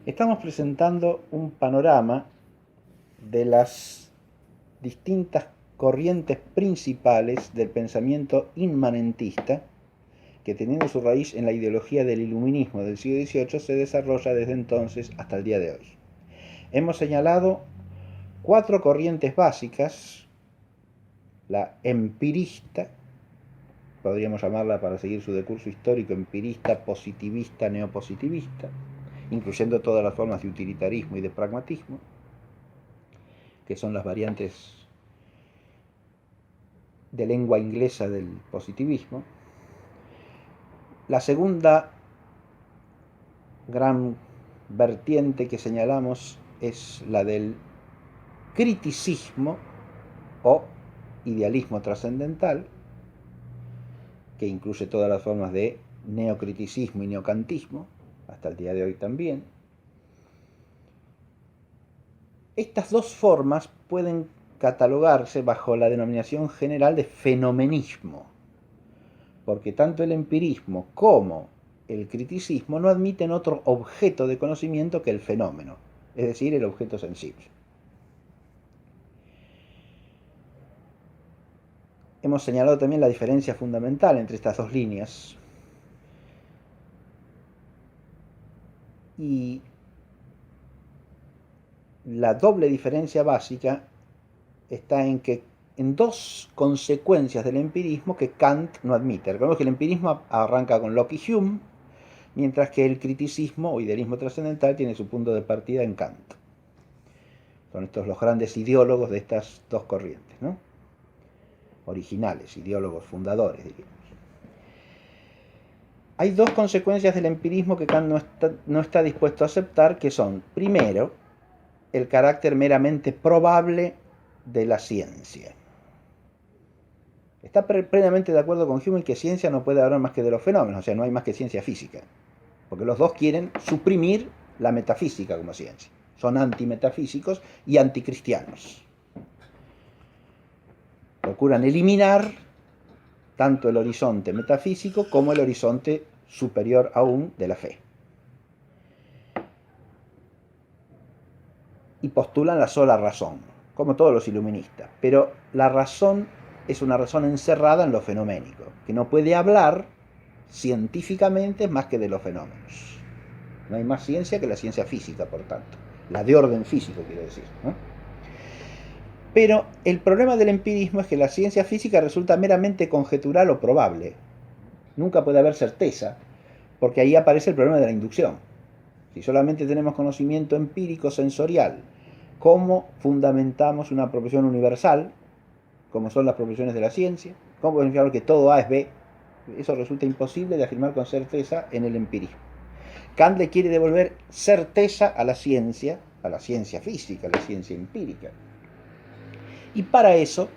Estamos presentando un panorama de las distintas corrientes principales del pensamiento inmanentista que, teniendo su raíz en la ideología del iluminismo del siglo XVIII, se desarrolla desde entonces hasta el día de hoy. Hemos señalado cuatro corrientes básicas: la empirista, podríamos llamarla, para seguir su decurso histórico, empirista, positivista, neopositivista, incluyendo todas las formas de utilitarismo y de pragmatismo, que son las variantes de lengua inglesa del positivismo. La segunda gran vertiente que señalamos es la del criticismo o idealismo trascendental, que incluye todas las formas de neocriticismo y neocantismo, hasta el día de hoy también. Estas dos formas pueden catalogarse bajo la denominación general de fenomenismo, porque tanto el empirismo como el criticismo no admiten otro objeto de conocimiento que el fenómeno, es decir, el objeto sensible. Hemos señalado también la diferencia fundamental entre estas dos líneas, y la doble diferencia básica está en dos consecuencias del empirismo que Kant no admite. Recordemos que el empirismo arranca con Locke y Hume, mientras que el criticismo o idealismo trascendental tiene su punto de partida en Kant. Son estos los grandes ideólogos de estas dos corrientes, ¿no? Originales, ideólogos fundadores, diríamos. Hay dos consecuencias del empirismo que Kant no está dispuesto a aceptar, que son, primero, el carácter meramente probable de la ciencia. Está plenamente de acuerdo con Hume en que ciencia no puede hablar más que de los fenómenos, o sea, no hay más que ciencia física, porque los dos quieren suprimir la metafísica como ciencia. Son antimetafísicos y anticristianos. Procuran eliminar tanto el horizonte metafísico como el horizonte superior aún de la fe. Y postulan la sola razón, como todos los iluministas. Pero la razón es una razón encerrada en lo fenoménico, que no puede hablar científicamente más que de los fenómenos. No hay más ciencia que la ciencia física, por tanto. La de orden físico, quiero decir, ¿no? Pero el problema del empirismo es que la ciencia física resulta meramente conjetural o probable. Nunca puede haber certeza, porque ahí aparece el problema de la inducción. Si solamente tenemos conocimiento empírico sensorial, ¿cómo fundamentamos una proposición universal, como son las proposiciones de la ciencia? ¿Cómo podemos afirmar que todo A es B? Eso resulta imposible de afirmar con certeza en el empirismo. Kant le quiere devolver certeza a la ciencia física, a la ciencia empírica. Y para eso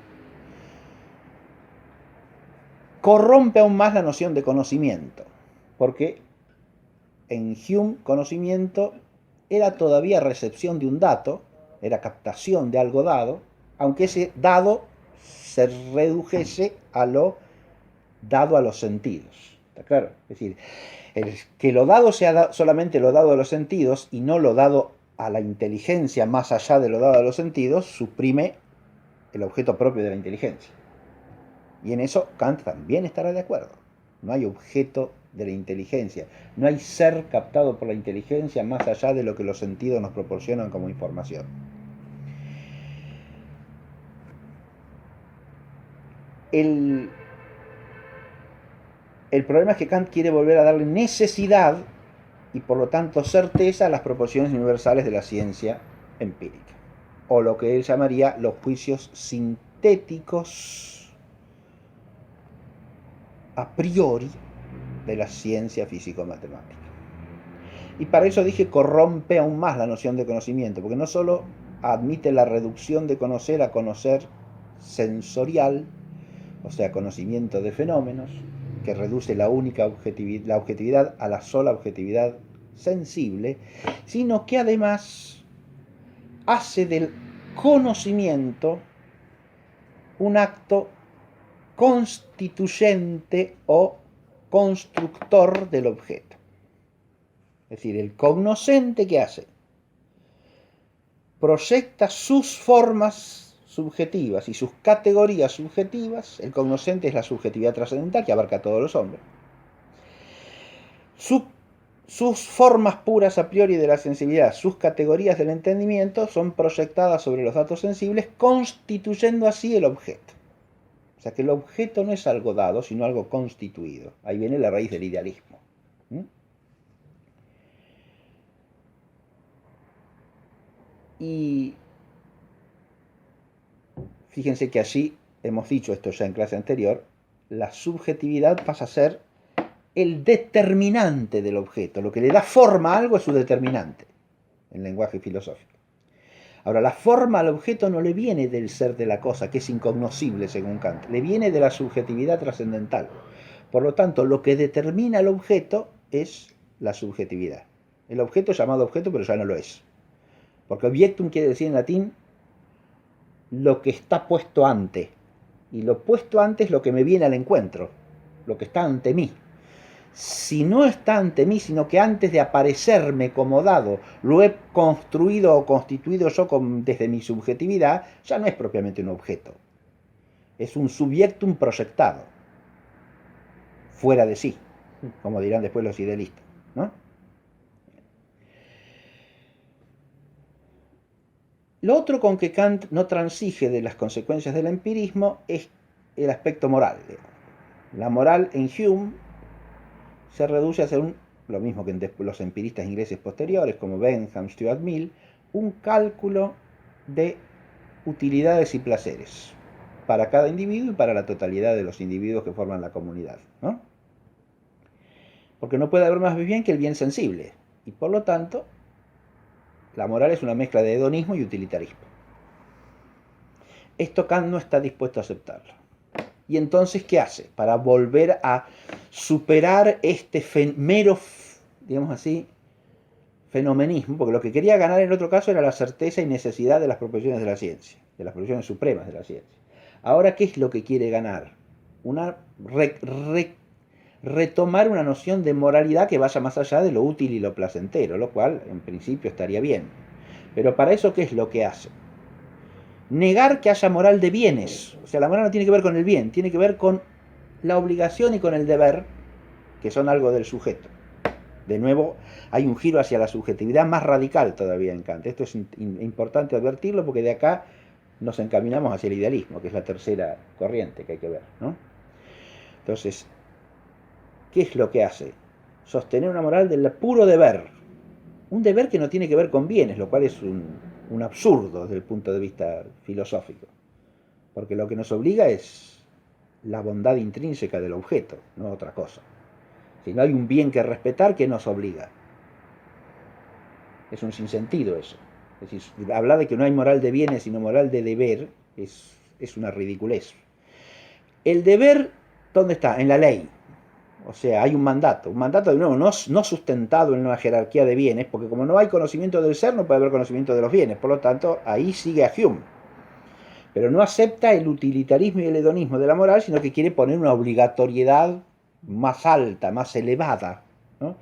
corrompe aún más la noción de conocimiento, porque en Hume conocimiento era todavía recepción de un dato, era captación de algo dado, aunque ese dado se redujese a lo dado a los sentidos. ¿Está claro? Es decir, que lo dado sea solamente lo dado a los sentidos y no lo dado a la inteligencia más allá de lo dado a los sentidos, suprime el objeto propio de la inteligencia. Y en eso Kant también estará de acuerdo. No hay objeto de la inteligencia, no hay ser captado por la inteligencia más allá de lo que los sentidos nos proporcionan como información. El problema es que Kant quiere volver a darle necesidad y por lo tanto certeza a las proposiciones universales de la ciencia empírica, o lo que él llamaría los juicios sintéticos a priori de la ciencia físico-matemática. Y para eso dije corrompe aún más la noción de conocimiento, porque no solo admite la reducción de conocer a conocer sensorial, o sea, conocimiento de fenómenos, que reduce la objetividad a la sola objetividad sensible, sino que además hace del conocimiento un acto constituyente o constructor del objeto. Es decir, el cognoscente, ¿qué hace? Proyecta sus formas subjetivas y sus categorías subjetivas. El cognoscente es la subjetividad trascendental que abarca a todos los hombres. Sus formas puras a priori de la sensibilidad, sus categorías del entendimiento, son proyectadas sobre los datos sensibles, constituyendo así el objeto. O sea que el objeto no es algo dado, sino algo constituido. Ahí viene la raíz del idealismo. Y fíjense que allí, hemos dicho esto ya en clase anterior, la subjetividad pasa a ser el determinante del objeto. Lo que le da forma a algo es su determinante, en lenguaje filosófico. Ahora, la forma al objeto no le viene del ser de la cosa, que es incognoscible según Kant, le viene de la subjetividad trascendental. Por lo tanto, lo que determina el objeto es la subjetividad. El objeto es llamado objeto, pero ya no lo es. Porque objectum quiere decir en latín lo que está puesto ante. Y lo puesto ante es lo que me viene al encuentro, lo que está ante mí. Si no está ante mí, sino que antes de aparecerme como dado, lo he construido o constituido yo desde mi subjetividad, ya no es propiamente un objeto. Es un subjectum proyectado, fuera de sí, como dirán después los idealistas, ¿no? Lo otro con que Kant no transige de las consecuencias del empirismo es el aspecto moral. La moral en Hume se reduce a ser lo mismo que en los empiristas ingleses posteriores, como Bentham, Stuart Mill, un cálculo de utilidades y placeres para cada individuo y para la totalidad de los individuos que forman la comunidad, ¿no? Porque no puede haber más bien que el bien sensible, y por lo tanto, la moral es una mezcla de hedonismo y utilitarismo. Esto Kant no está dispuesto a aceptarlo. Y entonces, ¿qué hace? Para volver a superar este mero, digamos así, fenomenismo, porque lo que quería ganar en el otro caso era la certeza y necesidad de las proposiciones de la ciencia, de las proposiciones supremas de la ciencia. Ahora, ¿qué es lo que quiere ganar? Retomar una noción de moralidad que vaya más allá de lo útil y lo placentero, lo cual, en principio, estaría bien. Pero para eso, ¿qué es lo que hace? Negar que haya moral de bienes. O sea, la moral no tiene que ver con el bien, tiene que ver con la obligación y con el deber, que son algo del sujeto. De nuevo, hay un giro hacia la subjetividad más radical todavía en Kant. Esto es importante advertirlo porque de acá nos encaminamos hacia el idealismo, que es la tercera corriente que hay que ver, ¿no? Entonces, ¿qué es lo que hace? Sostener una moral del puro deber. Un deber que no tiene que ver con bienes, lo cual es un absurdo desde el punto de vista filosófico. Porque lo que nos obliga es la bondad intrínseca del objeto, no otra cosa. Si no hay un bien que respetar, ¿qué nos obliga? Es un sinsentido eso. Es decir, hablar de que no hay moral de bienes sino moral de deber es una ridiculez. El deber, ¿dónde está? En la ley. O sea, hay un mandato de nuevo no sustentado en una jerarquía de bienes, porque como no hay conocimiento del ser, no puede haber conocimiento de los bienes. Por lo tanto, ahí sigue a Hume. Pero no acepta el utilitarismo y el hedonismo de la moral, sino que quiere poner una obligatoriedad más alta, más elevada, ¿no?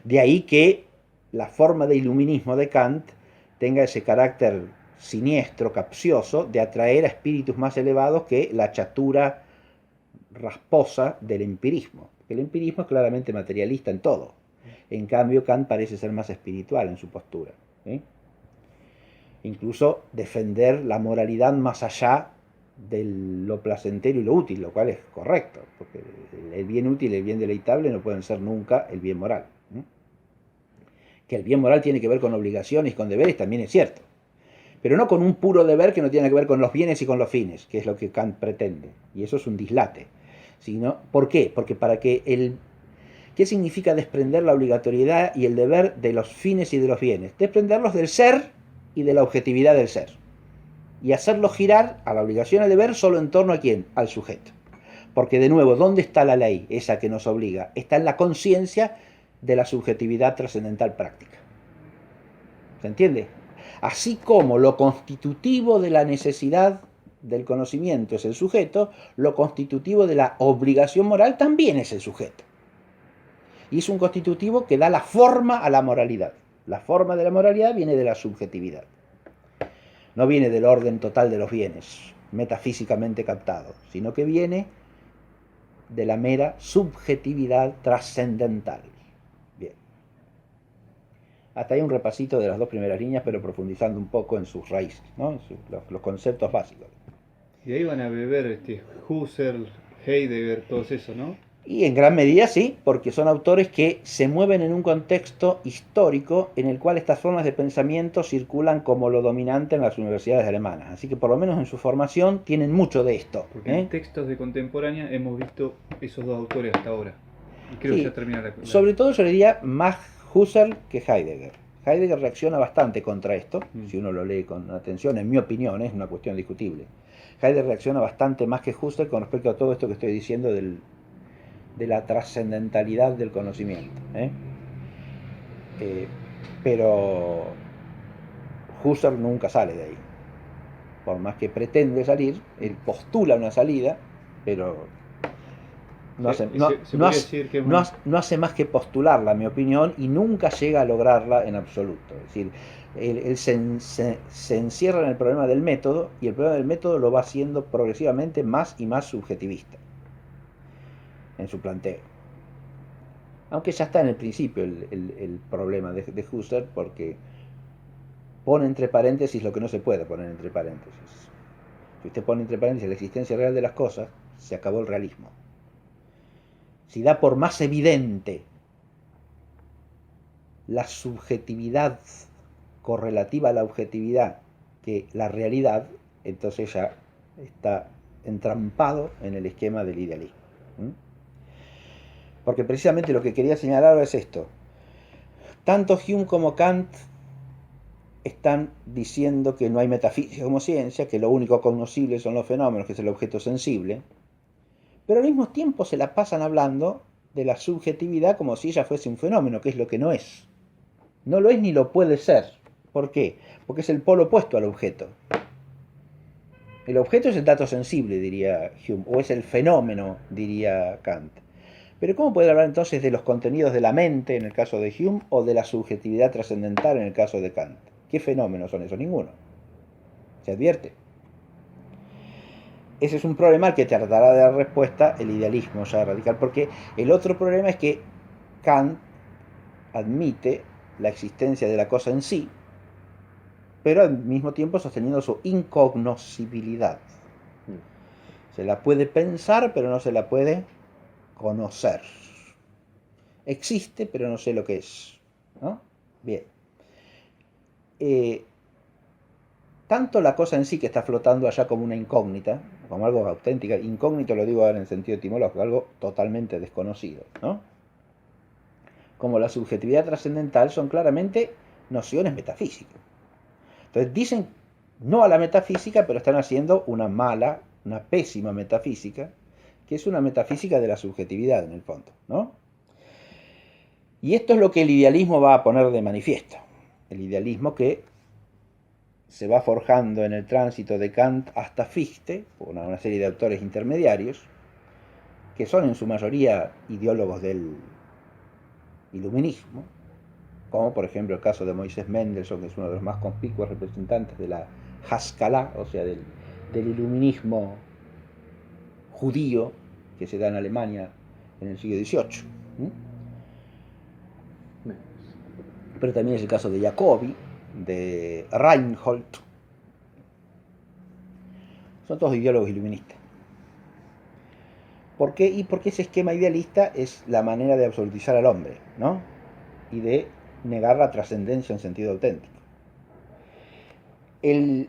De ahí que la forma de iluminismo de Kant tenga ese carácter siniestro, capcioso, de atraer a espíritus más elevados que la chatura rasposa del empirismo. El empirismo es claramente materialista en todo. En cambio, Kant parece ser más espiritual en su postura, ¿sí? Incluso defender la moralidad más allá de lo placentero y lo útil, lo cual es correcto, porque el bien útil y el bien deleitable no pueden ser nunca el bien moral, ¿sí? Que el bien moral tiene que ver con obligaciones y con deberes también es cierto, pero no con un puro deber que no tiene que ver con los bienes y con los fines, que es lo que Kant pretende, y eso es un dislate. ¿Por qué? Porque para que ¿qué significa desprender la obligatoriedad y el deber de los fines y de los bienes? Desprenderlos del ser y de la objetividad del ser. Y hacerlo girar a la obligación y al deber solo en torno a ¿quién? Al sujeto. Porque de nuevo, ¿dónde está la ley? Esa que nos obliga. Está en la conciencia de la subjetividad trascendental práctica. ¿Se entiende? Así como lo constitutivo de la necesidad del conocimiento es el sujeto, lo constitutivo de la obligación moral también es el sujeto. Y es un constitutivo que da la forma a la moralidad. La forma de la moralidad viene de la subjetividad. No viene del orden total de los bienes, metafísicamente captado, sino que viene de la mera subjetividad trascendental. Bien. Hasta ahí un repasito de las dos primeras líneas, pero profundizando un poco en sus raíces, ¿no? En los conceptos básicos. Y ahí van a beber Husserl, Heidegger, todos esos, ¿no? Y en gran medida sí, porque son autores que se mueven en un contexto histórico en el cual estas formas de pensamiento circulan como lo dominante en las universidades alemanas. Así que por lo menos en su formación tienen mucho de esto. Porque en textos de contemporánea hemos visto esos dos autores hasta ahora. Y creo Sí, que ya termina la... sobre todo yo diría más Husserl que Heidegger. Heidegger reacciona bastante contra esto, si uno lo lee con atención, en mi opinión, es una cuestión discutible. Heidegger reacciona bastante más que Husserl con respecto a todo esto que estoy diciendo de la trascendentalidad del conocimiento. Pero Husserl nunca sale de ahí. Por más que pretende salir, él postula una salida, pero no hace más que postularla, en mi opinión, y nunca llega a lograrla en absoluto. Es decir, él se encierra en el problema del método, y el problema del método lo va haciendo progresivamente más y más subjetivista en su planteo. Aunque ya está en el principio el problema de Husserl, porque pone entre paréntesis lo que no se puede poner entre paréntesis. Si usted pone entre paréntesis la existencia real de las cosas, se acabó el realismo. Si da por más evidente la subjetividad correlativa a la objetividad que la realidad, entonces ya está entrampado en el esquema del idealismo. Porque precisamente lo que quería señalar ahora es esto. Tanto Hume como Kant están diciendo que no hay metafísica como ciencia, que lo único cognoscible son los fenómenos, que es el objeto sensible, pero al mismo tiempo se la pasan hablando de la subjetividad como si ella fuese un fenómeno, que es lo que no es. No lo es ni lo puede ser. ¿Por qué? Porque es el polo opuesto al objeto. El objeto es el dato sensible, diría Hume, o es el fenómeno, diría Kant. Pero ¿cómo poder hablar entonces de los contenidos de la mente en el caso de Hume o de la subjetividad trascendental en el caso de Kant? ¿Qué fenómenos son esos? Ninguno. Se advierte. Ese es un problema al que tratará de dar respuesta el idealismo ya radical, porque el otro problema es que Kant admite la existencia de la cosa en sí, pero al mismo tiempo sosteniendo su incognoscibilidad. Se la puede pensar, pero no se la puede conocer. Existe, pero no sé lo que es, ¿no? Bien. Tanto la cosa en sí, que está flotando allá como una incógnita, como algo auténtico, incógnito lo digo ahora en sentido etimológico, algo totalmente desconocido, ¿no? Como la subjetividad trascendental son claramente nociones metafísicas. Entonces dicen no a la metafísica, pero están haciendo una mala, una pésima metafísica, que es una metafísica de la subjetividad en el fondo, ¿no? Y esto es lo que el idealismo va a poner de manifiesto. El idealismo que se va forjando en el tránsito de Kant hasta Fichte, una serie de autores intermediarios, que son en su mayoría ideólogos del iluminismo, como por ejemplo el caso de Moisés Mendelssohn, que es uno de los más conspicuos representantes de la Haskalah, o sea, del iluminismo judío que se da en Alemania en el siglo XVIII. Pero también es el caso de Jacobi, de Reinhold. Son todos ideólogos iluministas. ¿Por qué? Y porque ese esquema idealista es la manera de absolutizar al hombre, ¿no? Y de negar la trascendencia en sentido auténtico. El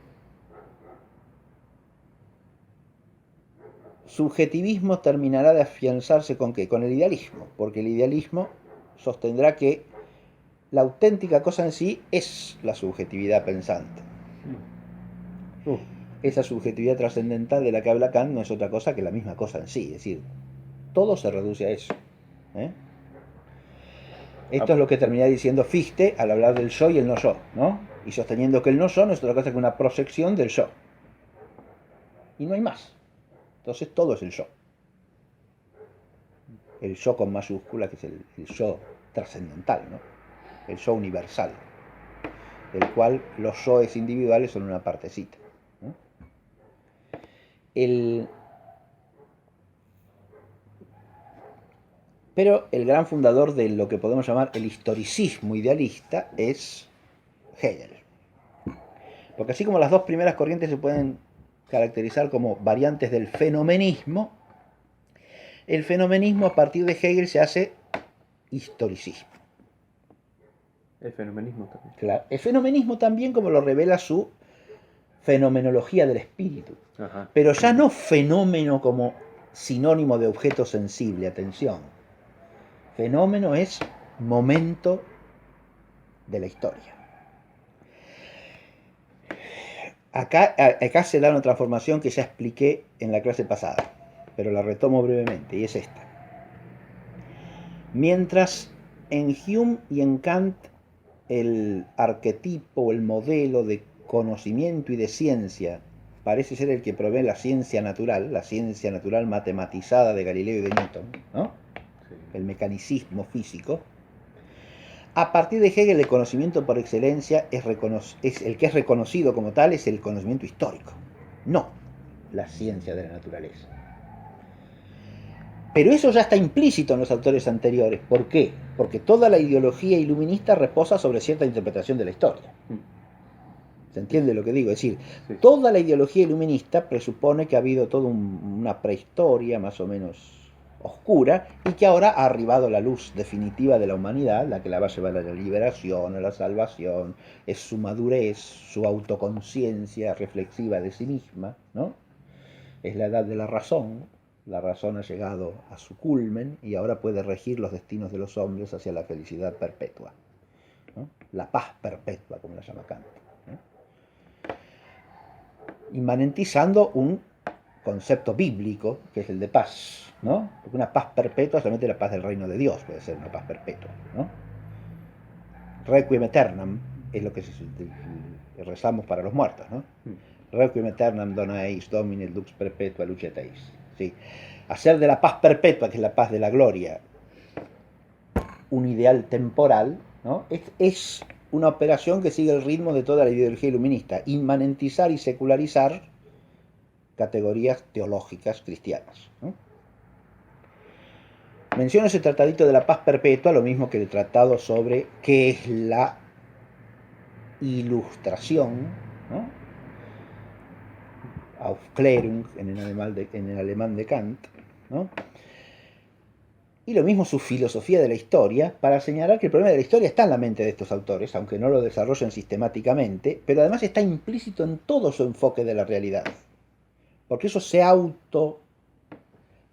subjetivismo terminará de afianzarse ¿con qué? Con el idealismo, porque el idealismo sostendrá que la auténtica cosa en sí es la subjetividad pensante. Esa subjetividad trascendental de la que habla Kant no es otra cosa que la misma cosa en sí, es decir, todo se reduce a eso. Esto es lo que termina diciendo Fichte al hablar del yo y el no yo, ¿no? Y sosteniendo que el no yo no es otra cosa que una proyección del yo. Y no hay más. Entonces todo es el yo. el yo con mayúscula, que es el yo trascendental, ¿no? El yo universal, del cual los yoes individuales son una partecita, ¿no? Pero el gran fundador de lo que podemos llamar el historicismo idealista es Hegel. Porque así como las dos primeras corrientes se pueden caracterizar como variantes del fenomenismo, el fenomenismo a partir de Hegel se hace historicismo. El fenomenismo también. Claro, el fenomenismo también, como lo revela su fenomenología del espíritu. Ajá. Pero ya no fenómeno como sinónimo de objeto sensible, atención. Fenómeno es momento de la historia. Acá se da una transformación que ya expliqué en la clase pasada, pero la retomo brevemente, y es esta. Mientras en Hume y en Kant el arquetipo, el modelo de conocimiento y de ciencia parece ser el que provee la ciencia natural matematizada de Galileo y de Newton, ¿no? Sí. El mecanicismo físico. A partir de Hegel, el conocimiento por excelencia es el que es reconocido como tal, es el conocimiento histórico, no la ciencia de la naturaleza. Pero eso ya está implícito en los autores anteriores. ¿Por qué? Porque toda la ideología iluminista reposa sobre cierta interpretación de la historia. ¿Se entiende lo que digo? Es decir, Sí. Toda la ideología iluminista presupone que ha habido toda una prehistoria más o menos oscura y que ahora ha arribado la luz definitiva de la humanidad, la que la va a llevar a la liberación, a la salvación, es su madurez, su autoconciencia reflexiva de sí misma, ¿no? Es la edad de la razón ha llegado a su culmen y ahora puede regir los destinos de los hombres hacia la felicidad perpetua, ¿no? La paz perpetua, como la llama Kant, ¿no? Inmanentizando un concepto bíblico, que es el de paz, ¿no? Porque una paz perpetua es solamente la paz del reino de Dios, puede ser una paz perpetua, ¿no? Requiem aeternam es lo que rezamos para los muertos, ¿no? Requiem aeternam dona eis domine lux perpetua lucet eis. ¿Sí? Hacer de la paz perpetua, que es la paz de la gloria, un ideal temporal, ¿no? Es una operación que sigue el ritmo de toda la ideología iluminista, inmanentizar y secularizar categorías teológicas cristianas, ¿no? Menciono ese tratadito de la paz perpetua, lo mismo que el tratado sobre qué es la ilustración, ¿no? Aufklärung en el alemán de Kant, ¿no? Y lo mismo su filosofía de la historia, para señalar que el problema de la historia está en la mente de estos autores, aunque no lo desarrollen sistemáticamente, pero además está implícito en todo su enfoque de la realidad. Porque ellos se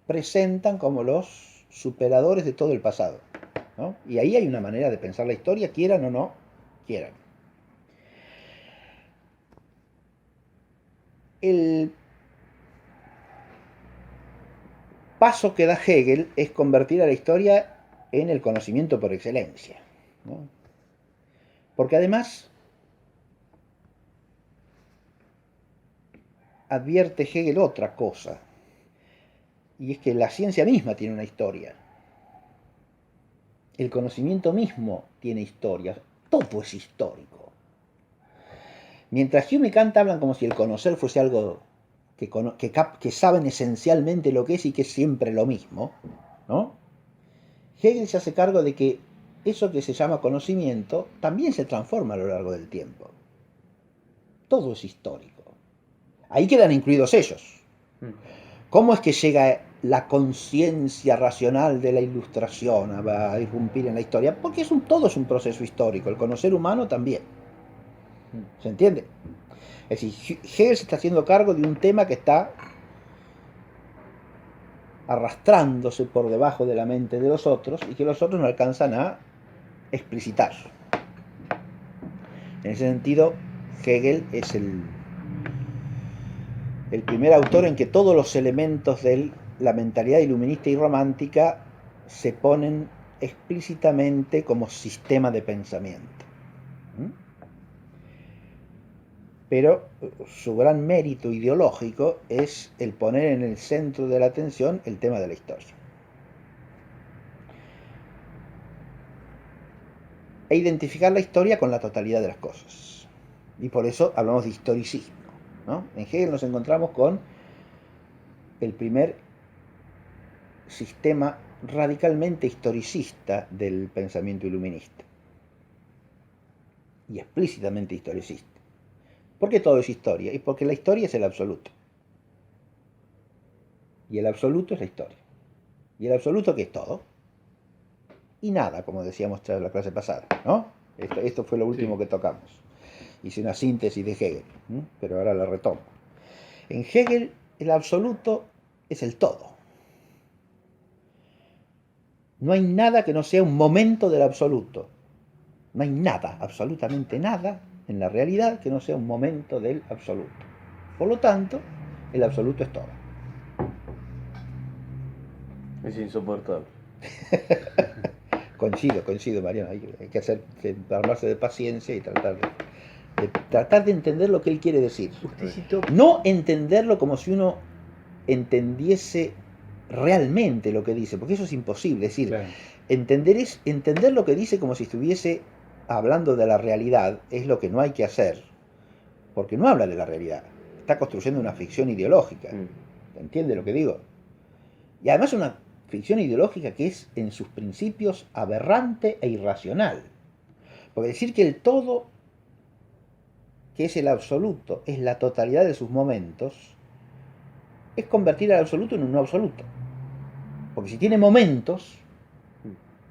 presentan como los superadores de todo el pasado, ¿no? Y ahí hay una manera de pensar la historia, quieran o no quieran. El paso que da Hegel es convertir a la historia en el conocimiento por excelencia, ¿no? Porque además advierte Hegel otra cosa, y es que la ciencia misma tiene una historia. El conocimiento mismo tiene historia. Todo es histórico. Mientras Hume y Kant hablan como si el conocer fuese algo que saben esencialmente lo que es y que es siempre lo mismo, ¿no? Hegel se hace cargo de que eso que se llama conocimiento también se transforma a lo largo del tiempo. Todo es histórico. Ahí quedan incluidos ellos. ¿Cómo es que llega la conciencia racional de la ilustración a irrumpir en la historia? Porque todo es un proceso histórico, el conocer humano también. ¿Se entiende? Es decir, Hegel se está haciendo cargo de un tema que está arrastrándose por debajo de la mente de los otros y que los otros no alcanzan a explicitar. En ese sentido, Hegel es el primer autor en que todos los elementos de la mentalidad iluminista y romántica se ponen explícitamente como sistema de pensamiento. Pero su gran mérito ideológico es el poner en el centro de la atención el tema de la historia. e identificar la historia con la totalidad de las cosas. Y por eso hablamos de historicismo, ¿no? En Hegel nos encontramos con el primer sistema radicalmente historicista del pensamiento iluminista. Y explícitamente historicista. ¿Por qué todo es historia? Y porque la historia es el absoluto. Y el absoluto es la historia. ¿Y el absoluto qué es todo? Y nada, como decíamos en la clase pasada, ¿no? Esto fue lo último Sí. que tocamos. Hice una síntesis de Hegel, pero ahora la retomo. En Hegel, el absoluto es el todo. No hay nada que no sea un momento del absoluto. No hay nada, absolutamente nada, en la realidad que no sea un momento del absoluto. Por lo tanto, el absoluto es todo. Es insoportable. Coincido, Mariano. Hay que armarse de paciencia y tratar de entender lo que él quiere decir. Usted citó... No entenderlo como si uno entendiese realmente lo que dice, porque eso es imposible. Es decir, Claro. entender lo que dice como si estuviese hablando de la realidad es lo que no hay que hacer, porque no habla de la realidad. Está construyendo una ficción ideológica. ¿Entiende lo que digo? Y además una ficción ideológica que es en sus principios aberrante e irracional. Porque decir que el todo, que es el absoluto, es la totalidad de sus momentos, es convertir al absoluto en un no absoluto. Porque si tiene momentos,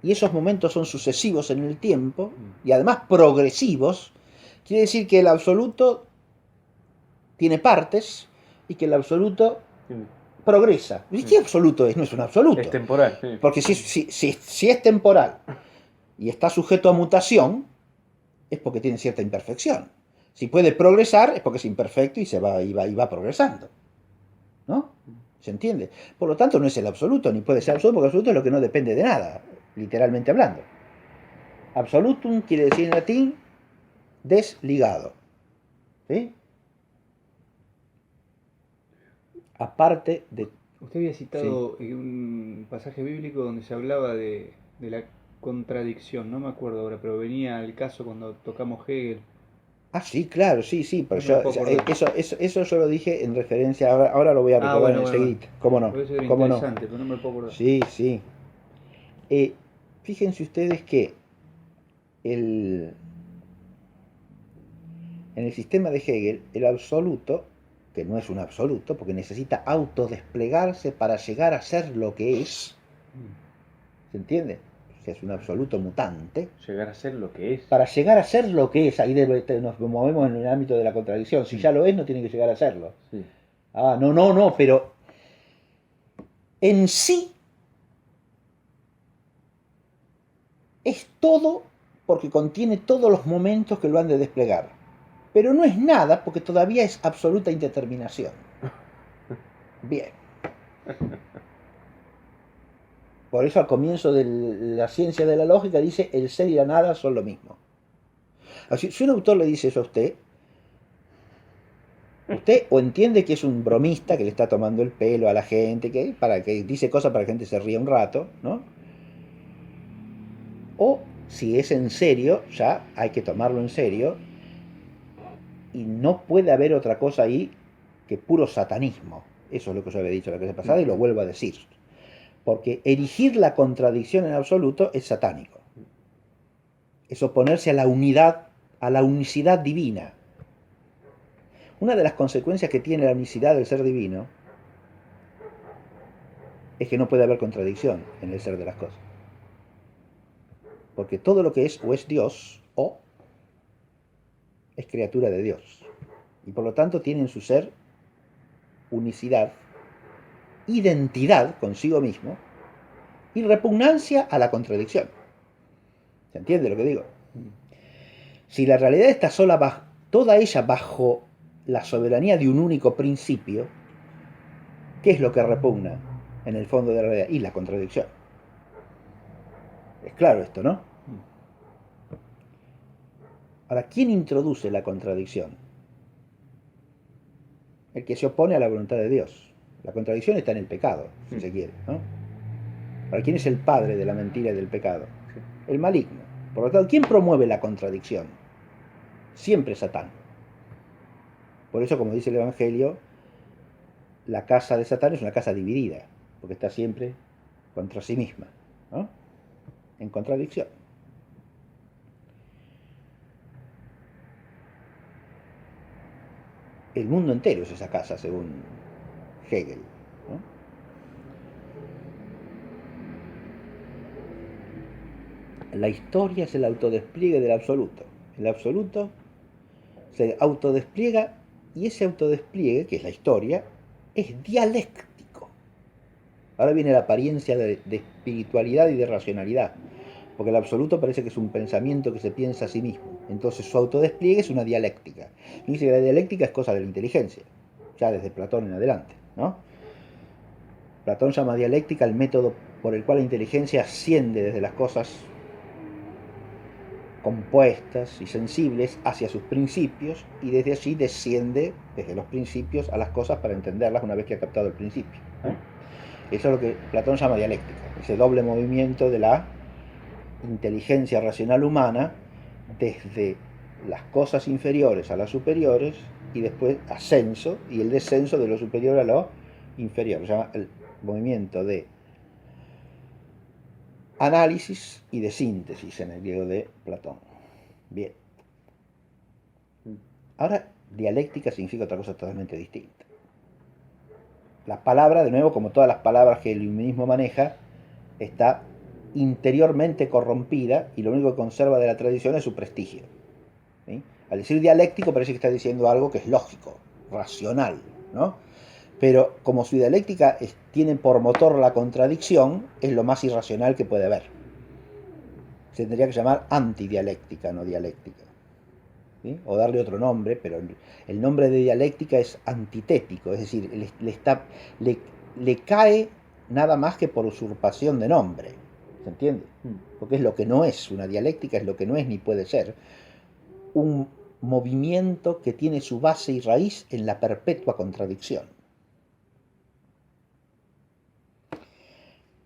y esos momentos son sucesivos en el tiempo, y además progresivos, quiere decir que el absoluto tiene partes, y que el absoluto progresa. ¿Y qué absoluto es? No es un absoluto. Es temporal. Sí. Porque si es temporal y está sujeto a mutación, es porque tiene cierta imperfección. Si puede progresar, es porque es imperfecto y va progresando. ¿No? ¿Se entiende? Por lo tanto, no es el absoluto, ni puede ser absoluto, porque absoluto es lo que no depende de nada, literalmente hablando. Absolutum quiere decir en latín desligado. ¿Sí? Aparte de... Usted había citado un pasaje bíblico donde se hablaba de la contradicción, no me acuerdo ahora, pero venía al caso cuando tocamos Hegel. Ah, sí, claro, sí, pero No me puedo acordar. eso yo lo dije en referencia, ahora lo voy a recordar Bueno. enseguida. ¿Cómo no? Puede ser ¿Cómo no? interesante, pero no me puedo acordar. Sí. Fíjense ustedes que en el sistema de Hegel, el absoluto, que no es un absoluto, porque necesita autodesplegarse para llegar a ser lo que es, ¿se entiende? O sea, es un absoluto mutante. Llegar a ser lo que es. Para llegar a ser lo que es, ahí nos movemos en el ámbito de la contradicción. Si ya lo es, no tiene que llegar a serlo. Sí. Ah, no, pero en sí es todo porque contiene todos los momentos que lo han de desplegar. Pero no es nada porque todavía es absoluta indeterminación. Bien. Por eso al comienzo de la ciencia de la lógica dice el ser y la nada son lo mismo. Así, si un autor le dice eso a usted o entiende que es un bromista que le está tomando el pelo a la gente, para que dice cosas para que la gente se ría un rato, ¿no? O si es en serio, ya hay que tomarlo en serio, y no puede haber otra cosa ahí que puro satanismo. Eso es lo que yo había dicho la clase pasada y lo vuelvo a decir. Porque erigir la contradicción en absoluto es satánico. Es oponerse a la unidad, a la unicidad divina. Una de las consecuencias que tiene la unicidad del ser divino es que no puede haber contradicción en el ser de las cosas. Porque todo lo que es o es Dios o es criatura de Dios. Y por lo tanto tiene en su ser unicidad, identidad consigo mismo y repugnancia a la contradicción. ¿Se entiende lo que digo? Si la realidad está toda ella bajo la soberanía de un único principio, ¿qué es lo que repugna en el fondo de la realidad? Y la contradicción. Es claro esto, ¿no? Ahora, ¿quién introduce la contradicción? El que se opone a la voluntad de Dios. La contradicción está en el pecado, si se quiere, ¿no? Ahora, ¿quién es el padre de la mentira y del pecado? El maligno. Por lo tanto, ¿quién promueve la contradicción? Siempre Satán. Por eso, como dice el Evangelio, la casa de Satán es una casa dividida, porque está siempre contra sí misma, ¿no? En contradicción. El mundo entero es esa casa, según Hegel, ¿no? La historia es el autodespliegue del absoluto. El absoluto se autodespliega y ese autodespliegue, que es la historia, es dialéctico. Ahora viene la apariencia de espiritualidad y de racionalidad, porque el absoluto parece que es un pensamiento que se piensa a sí mismo. Entonces su autodespliegue es una dialéctica. Y dice que la dialéctica es cosa de la inteligencia, ya desde Platón en adelante, ¿no? Platón llama dialéctica el método por el cual la inteligencia asciende desde las cosas compuestas y sensibles hacia sus principios y desde allí desciende desde los principios a las cosas para entenderlas una vez que ha captado el principio, ¿no? Eso es lo que Platón llama dialéctica, ese doble movimiento de la inteligencia racional humana desde las cosas inferiores a las superiores y después ascenso y el descenso de lo superior a lo inferior. Se llama el movimiento de análisis y de síntesis en el griego de Platón. Bien. Ahora, dialéctica significa otra cosa totalmente distinta. La palabra, de nuevo, como todas las palabras que el iluminismo maneja, está interiormente corrompida y lo único que conserva de la tradición es su prestigio, ¿sí? Al decir dialéctico parece que está diciendo algo que es lógico, racional, ¿no? Pero como su dialéctica tiene por motor la contradicción, es lo más irracional que puede haber. Se tendría que llamar antidialéctica, no dialéctica, ¿sí? O darle otro nombre, pero el nombre de dialéctica es antitético, es decir, le cae nada más que por usurpación de nombre, ¿se entiende? Porque es lo que no es, una dialéctica es lo que no es ni puede ser, un movimiento que tiene su base y raíz en la perpetua contradicción.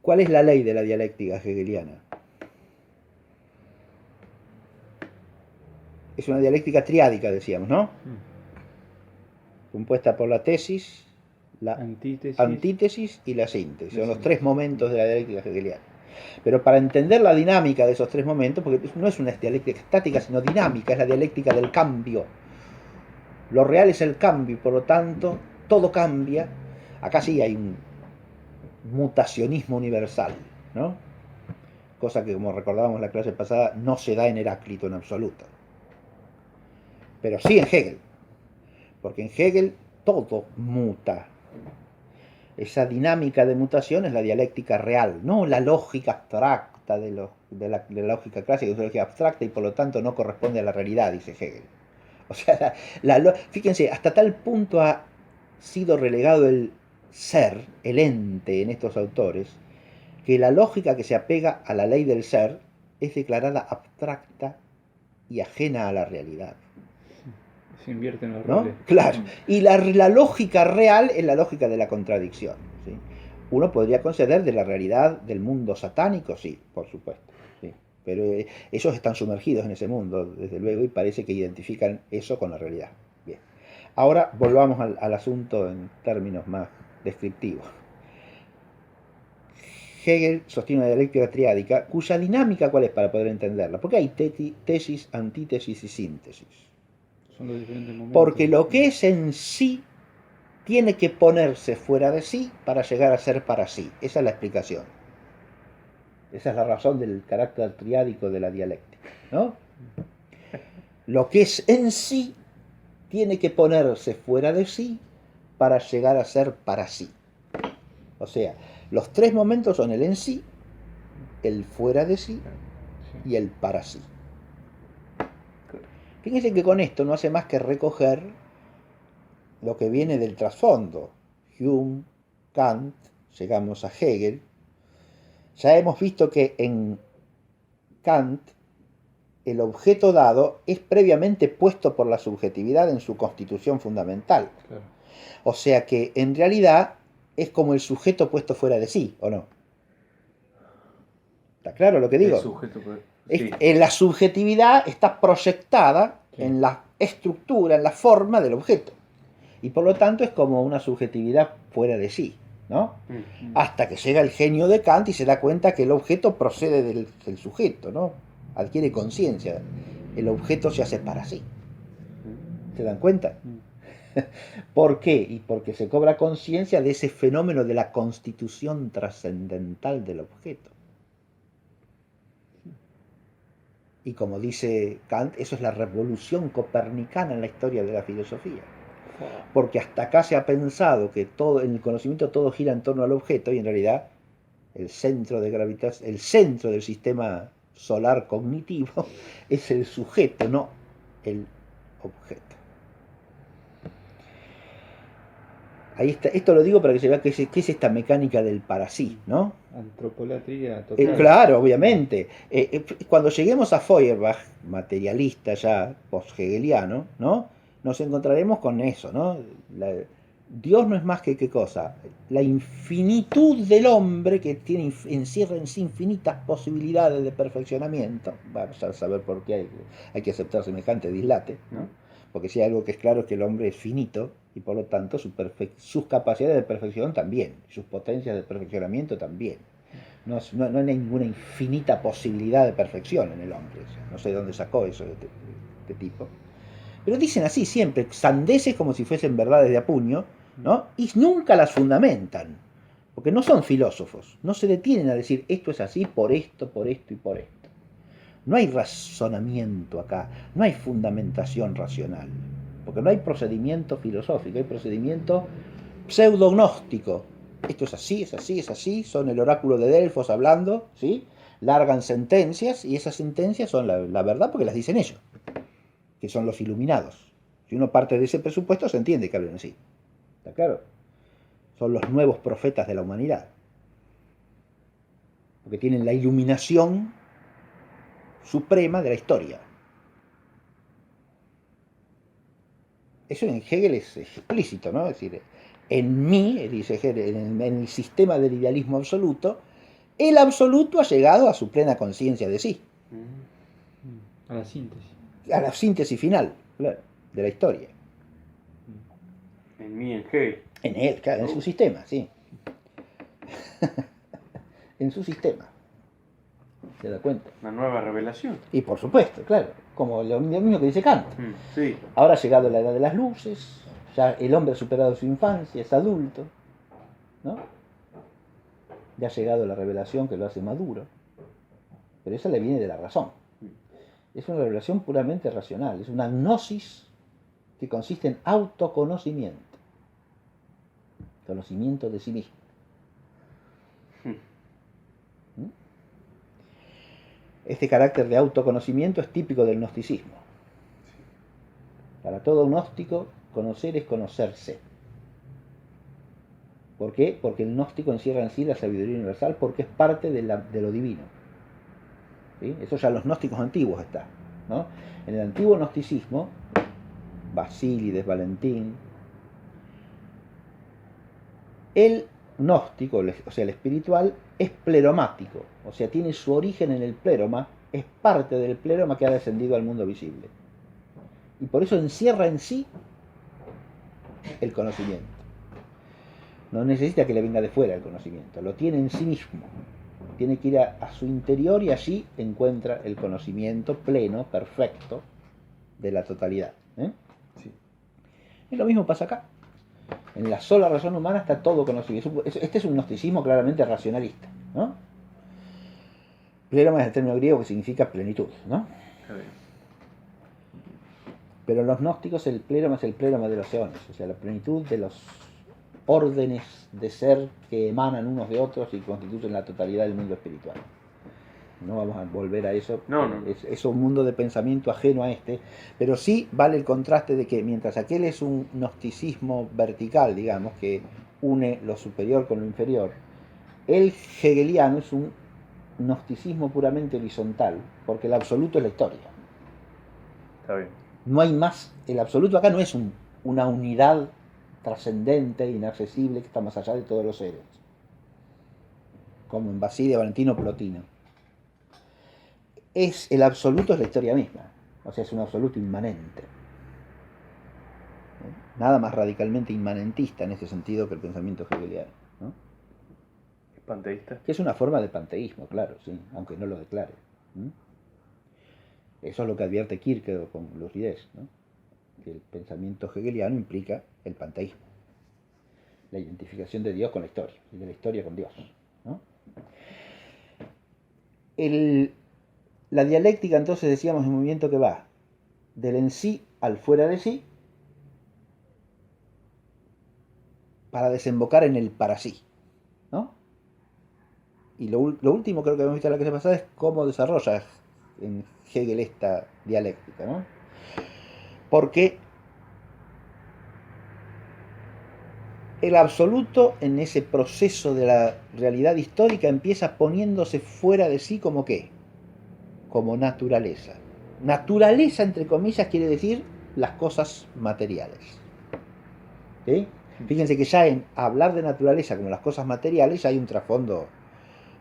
¿Cuál es la ley de la dialéctica hegeliana? Es una dialéctica triádica, decíamos, ¿no? Compuesta por la tesis, la antítesis y la síntesis. Son los tres momentos de la dialéctica hegeliana. Pero para entender la dinámica de esos tres momentos, porque no es una dialéctica estática, sino dinámica, es la dialéctica del cambio. Lo real es el cambio y por lo tanto todo cambia. Acá sí hay un mutacionismo universal, ¿no? Cosa que, como recordábamos en la clase pasada, no se da en Heráclito en absoluto. Pero sí en Hegel, porque en Hegel todo muta. Esa dinámica de mutación es la dialéctica real, no la lógica abstracta de la lógica clásica, es una lógica abstracta y por lo tanto no corresponde a la realidad, dice Hegel. O sea, fíjense, hasta tal punto ha sido relegado el ser, el ente en estos autores, que la lógica que se apega a la ley del ser es declarada abstracta y ajena a la realidad. Se invierten los ¿no? roles. Claro. Y la lógica real es la lógica de la contradicción, ¿sí? Uno podría conceder de la realidad del mundo satánico, sí, por supuesto, ¿sí? Pero ellos están sumergidos en ese mundo, desde luego, y parece que identifican eso con la realidad. Bien. Ahora volvamos al asunto en términos más descriptivos. Hegel sostiene una dialéctica triádica, cuya dinámica, ¿cuál es para poder entenderla? Porque hay tesis, antítesis y síntesis. Son los diferentes momentos. Porque lo que es en sí tiene que ponerse fuera de sí para llegar a ser para sí. Esa es la explicación. Esa es la razón del carácter triádico de la dialéctica, ¿no? Lo que es en sí tiene que ponerse fuera de sí para llegar a ser para sí. O sea, los tres momentos son el en sí, el fuera de sí y el para sí. Fíjense que con esto no hace más que recoger lo que viene del trasfondo. Hume, Kant, llegamos a Hegel. Ya hemos visto que en Kant el objeto dado es previamente puesto por la subjetividad en su constitución fundamental. Claro. O sea que en realidad es como el sujeto puesto fuera de sí, ¿o no? ¿Está claro lo que digo? El sujeto, Sí. La subjetividad está proyectada Sí. en la estructura, en la forma del objeto. Y por lo tanto es como una subjetividad fuera de sí, ¿no? Mm. Hasta que llega el genio de Kant y se da cuenta que el objeto procede del sujeto, ¿no? Adquiere conciencia. El objeto se hace para sí. ¿Se dan cuenta? ¿Por qué? Y porque se cobra conciencia de ese fenómeno de la constitución trascendental del objeto. Y como dice Kant, eso es la revolución copernicana en la historia de la filosofía. Porque hasta acá se ha pensado que todo, en el conocimiento todo gira en torno al objeto y en realidad el centro de gravitación, el centro del sistema solar cognitivo es el sujeto, no el objeto. Ahí está, esto lo digo para que se vea qué es esta mecánica del para sí, ¿no? Antropolatría total. Claro, obviamente. Cuando lleguemos a Feuerbach, materialista ya post-hegeliano, ¿no? Nos encontraremos con eso, ¿no? Dios no es más que qué cosa, la infinitud del hombre que encierra en sí infinitas posibilidades de perfeccionamiento. Vamos a saber por qué hay que aceptar semejante dislate, ¿no? Porque si hay algo que es claro es que el hombre es finito y por lo tanto sus capacidades de perfección también, sus potencias de perfeccionamiento también. No hay ninguna infinita posibilidad de perfección en el hombre. No sé de dónde sacó eso de este tipo. Pero dicen así siempre, sandeces como si fuesen verdades de a puño, ¿no? Y nunca las fundamentan. Porque no son filósofos. No se detienen a decir esto es así por esto y por esto. No hay razonamiento acá. No hay fundamentación racional. Porque no hay procedimiento filosófico. Hay procedimiento pseudognóstico. Esto es así, es así, es así, son el oráculo de Delfos hablando, ¿sí? Largan sentencias y esas sentencias son la verdad porque las dicen ellos, que son los iluminados. Si uno parte de ese presupuesto se entiende que hablan así. ¿Está claro? Son los nuevos profetas de la humanidad. Porque tienen la iluminación suprema de la historia. Eso en Hegel es explícito, ¿no? Es decir, en mí, dice Hegel, en el sistema del idealismo absoluto, el absoluto ha llegado a su plena conciencia de sí. A la síntesis. A la síntesis final, claro, de la historia. En mí, en Hegel. En él, claro, en su sistema, sí. En su sistema. ¿Se da cuenta? Una nueva revelación. Y por supuesto, claro, como lo mismo que dice Kant. Sí. Ahora ha llegado la edad de las luces, ya el hombre ha superado su infancia, es adulto, ¿no? Ya ha llegado la revelación que lo hace maduro, pero esa le viene de la razón. Es una revelación puramente racional, es una gnosis que consiste en autoconocimiento, conocimiento de sí mismo. Este carácter de autoconocimiento es típico del gnosticismo. Para todo gnóstico, conocer es conocerse. ¿Por qué? Porque el gnóstico encierra en sí la sabiduría universal, porque es parte de lo divino. ¿Sí? Eso ya en los gnósticos antiguos está, ¿no? En el antiguo gnosticismo, Basílides, Valentín, el gnóstico, o sea, el espiritual, es pleromático, o sea, tiene su origen en el pleroma, es parte del pleroma que ha descendido al mundo visible. Y por eso encierra en sí el conocimiento. No necesita que le venga de fuera el conocimiento, lo tiene en sí mismo. Tiene que ir a su interior y allí encuentra el conocimiento pleno, perfecto, de la totalidad. Sí. Y lo mismo pasa acá. En la sola razón humana está todo conocido. Este es un gnosticismo claramente racionalista, ¿no? Pleroma es el término griego que significa plenitud, ¿no? Pero en los gnósticos el pleroma es el pleroma de los eones, o sea, la plenitud de los órdenes de ser que emanan unos de otros y constituyen la totalidad del mundo espiritual. No vamos a volver a eso, no. Es un mundo de pensamiento ajeno a este, pero sí vale el contraste de que mientras aquel es un gnosticismo vertical, digamos, que une lo superior con lo inferior, el hegeliano es un gnosticismo puramente horizontal, porque el absoluto es la historia. Está bien. No hay más, el absoluto acá no es una unidad trascendente, inaccesible, que está más allá de todos los seres, como en Basílides, Valentino, Plotino. el absoluto es la historia misma, o sea, es un absoluto inmanente. Nada más radicalmente inmanentista en ese sentido que el pensamiento hegeliano, ¿no? ¿Panteísta? Que es una forma de panteísmo, claro, sí, aunque no lo declare. Eso es lo que advierte Kierkegaard con lucidez, ¿no? Que el pensamiento hegeliano implica el panteísmo, la identificación de Dios con la historia, y de la historia con Dios, ¿no? La dialéctica, entonces, decíamos, es un movimiento que va del en sí al fuera de sí para desembocar en el para sí, ¿no? Y lo último, creo que hemos visto en la clase pasada, es cómo desarrolla en Hegel esta dialéctica, ¿no? Porque el absoluto en ese proceso de la realidad histórica empieza poniéndose fuera de sí como ¿qué? Como naturaleza. Naturaleza, entre comillas, quiere decir las cosas materiales. ¿Sí? Fíjense que ya en hablar de naturaleza como las cosas materiales hay un trasfondo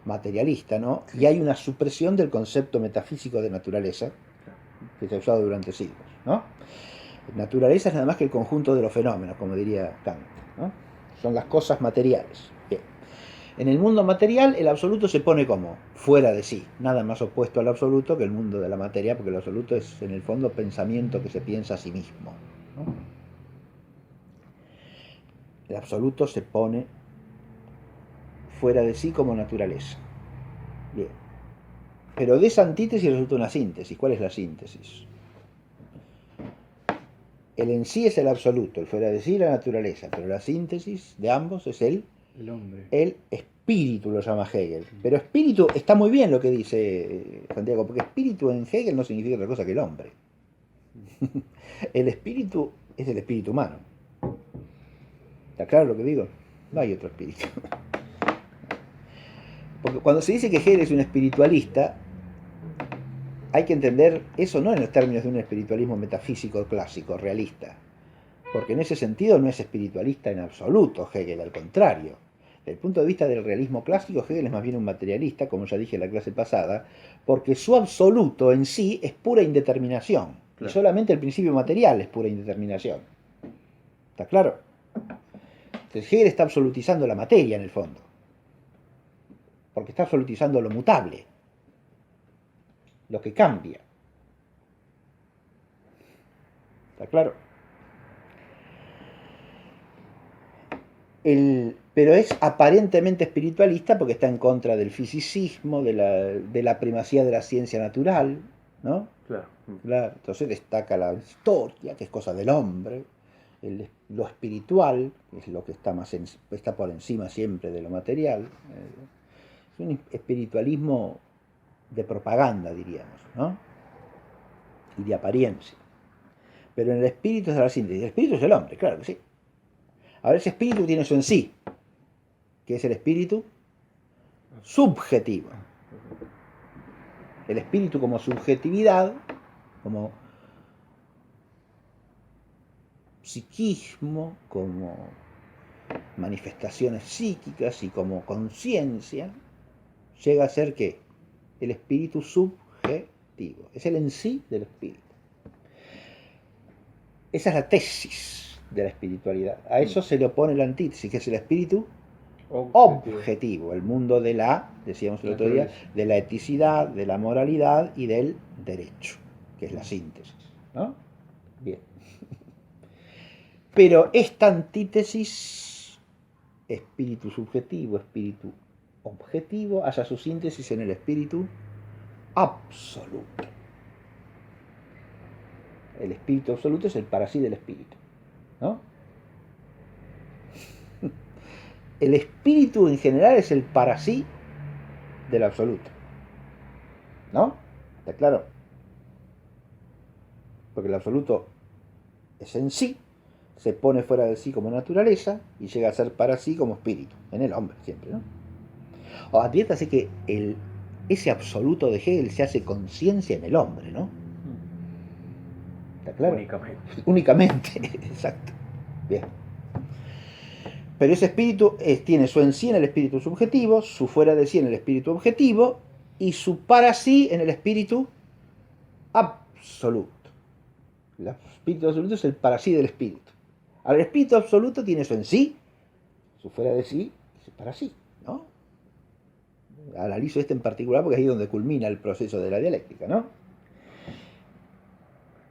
materialista, ¿no? Y hay una supresión del concepto metafísico de naturaleza que se ha usado durante siglos, ¿no? Naturaleza es nada más que el conjunto de los fenómenos, como diría Kant, ¿no? Son las cosas materiales. Bien. En el mundo material el absoluto se pone como fuera de sí, nada más opuesto al absoluto que el mundo de la materia, porque el absoluto es en el fondo pensamiento que se piensa a sí mismo, ¿no? El absoluto se pone fuera de sí como naturaleza. Bien. Pero de esa antítesis resulta una síntesis. ¿Cuál es la síntesis? El en sí es el absoluto, el fuera de sí la naturaleza, pero la síntesis de ambos es el hombre. El espíritu, lo llama Hegel. Pero espíritu está muy bien lo que dice Santiago, porque espíritu en Hegel no significa otra cosa que el hombre. El espíritu es el espíritu humano. ¿Está claro lo que digo? No hay otro espíritu. Porque cuando se dice que Hegel es un espiritualista, hay que entender eso no en los términos de un espiritualismo metafísico clásico, realista. Porque en ese sentido no es espiritualista en absoluto Hegel, al contrario. Desde el punto de vista del realismo clásico, Hegel es más bien un materialista, como ya dije en la clase pasada, porque su absoluto en sí es pura indeterminación. Claro. Y solamente el principio material es pura indeterminación. ¿Está claro? Entonces Hegel está absolutizando la materia en el fondo. Porque está absolutizando lo mutable, lo que cambia. ¿Está claro? Pero es aparentemente espiritualista porque está en contra del fisicismo, de la primacía de la ciencia natural, ¿no? Claro. Claro. Entonces destaca la historia, que es cosa del hombre, lo espiritual, que es lo que está por encima siempre de lo material. Es un espiritualismo de propaganda, diríamos, ¿no? Y de apariencia. Pero en el espíritu es la síntesis. El espíritu es el hombre, claro que sí. Ahora ese espíritu tiene eso en sí, que es el espíritu subjetivo. El espíritu como subjetividad, como psiquismo, como manifestaciones psíquicas y como conciencia, llega a ser ¿qué? El espíritu subjetivo. Es el en sí del espíritu. Esa es la tesis de la espiritualidad. A eso se le opone la antítesis, que es el espíritu objetivo, el mundo de la, decíamos el otro día, de la eticidad, de la moralidad y del derecho, que es la síntesis, ¿no? Bien. Pero esta antítesis, espíritu subjetivo, espíritu objetivo, haya su síntesis en el espíritu absoluto. El espíritu absoluto es el para sí del espíritu, ¿no? El espíritu en general es el para sí del absoluto, ¿no? ¿Está claro? Porque el absoluto es en sí, se pone fuera de sí como naturaleza y llega a ser para sí como espíritu, en el hombre siempre, ¿no? O adviértase que ese absoluto de Hegel se hace conciencia en el hombre, ¿no? ¿Está claro? Únicamente, exacto. Bien. Pero ese espíritu tiene su en sí en el espíritu subjetivo, su fuera de sí en el espíritu objetivo, y su para sí en el espíritu absoluto. El espíritu absoluto es el para sí del espíritu. Ahora, el espíritu absoluto tiene su en sí, su fuera de sí y su para sí, ¿no? Analizo este en particular porque es ahí donde culmina el proceso de la dialéctica, ¿no?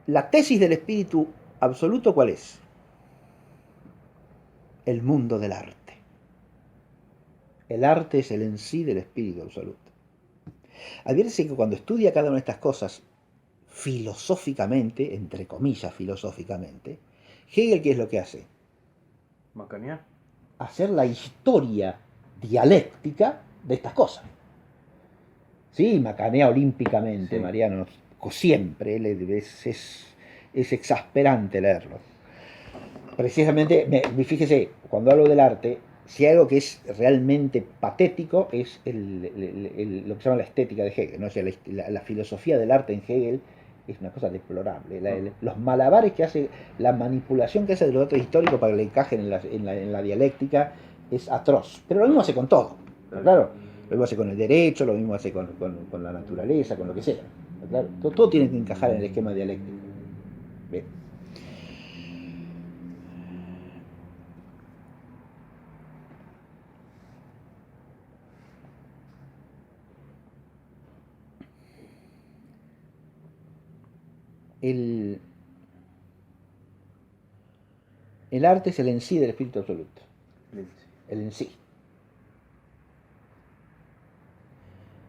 La tesis del espíritu absoluto, ¿cuál es? El mundo del arte. El arte es el en sí del espíritu absoluto. Adviértese que cuando estudia cada una de estas cosas filosóficamente, entre comillas filosóficamente, Hegel, ¿qué es lo que hace? Macanear. Hacer la historia dialéctica de estas cosas. Sí, macanea olímpicamente, Sí. Mariano, siempre, es exasperante leerlo. Precisamente, fíjese, cuando hablo del arte, si hay algo que es realmente patético es lo que se llama la estética de Hegel, ¿no? O sea, la filosofía del arte en Hegel es una cosa deplorable. Los malabares que hace, la manipulación que hace de los datos históricos para que le encajen en la dialéctica es atroz. Pero lo mismo hace con todo, claro. Lo mismo hace con el derecho, lo mismo hace con la naturaleza, con lo que sea. Claro. Todo tiene que encajar en el esquema dialéctico. Bien. El arte es el en sí del espíritu absoluto. El en sí.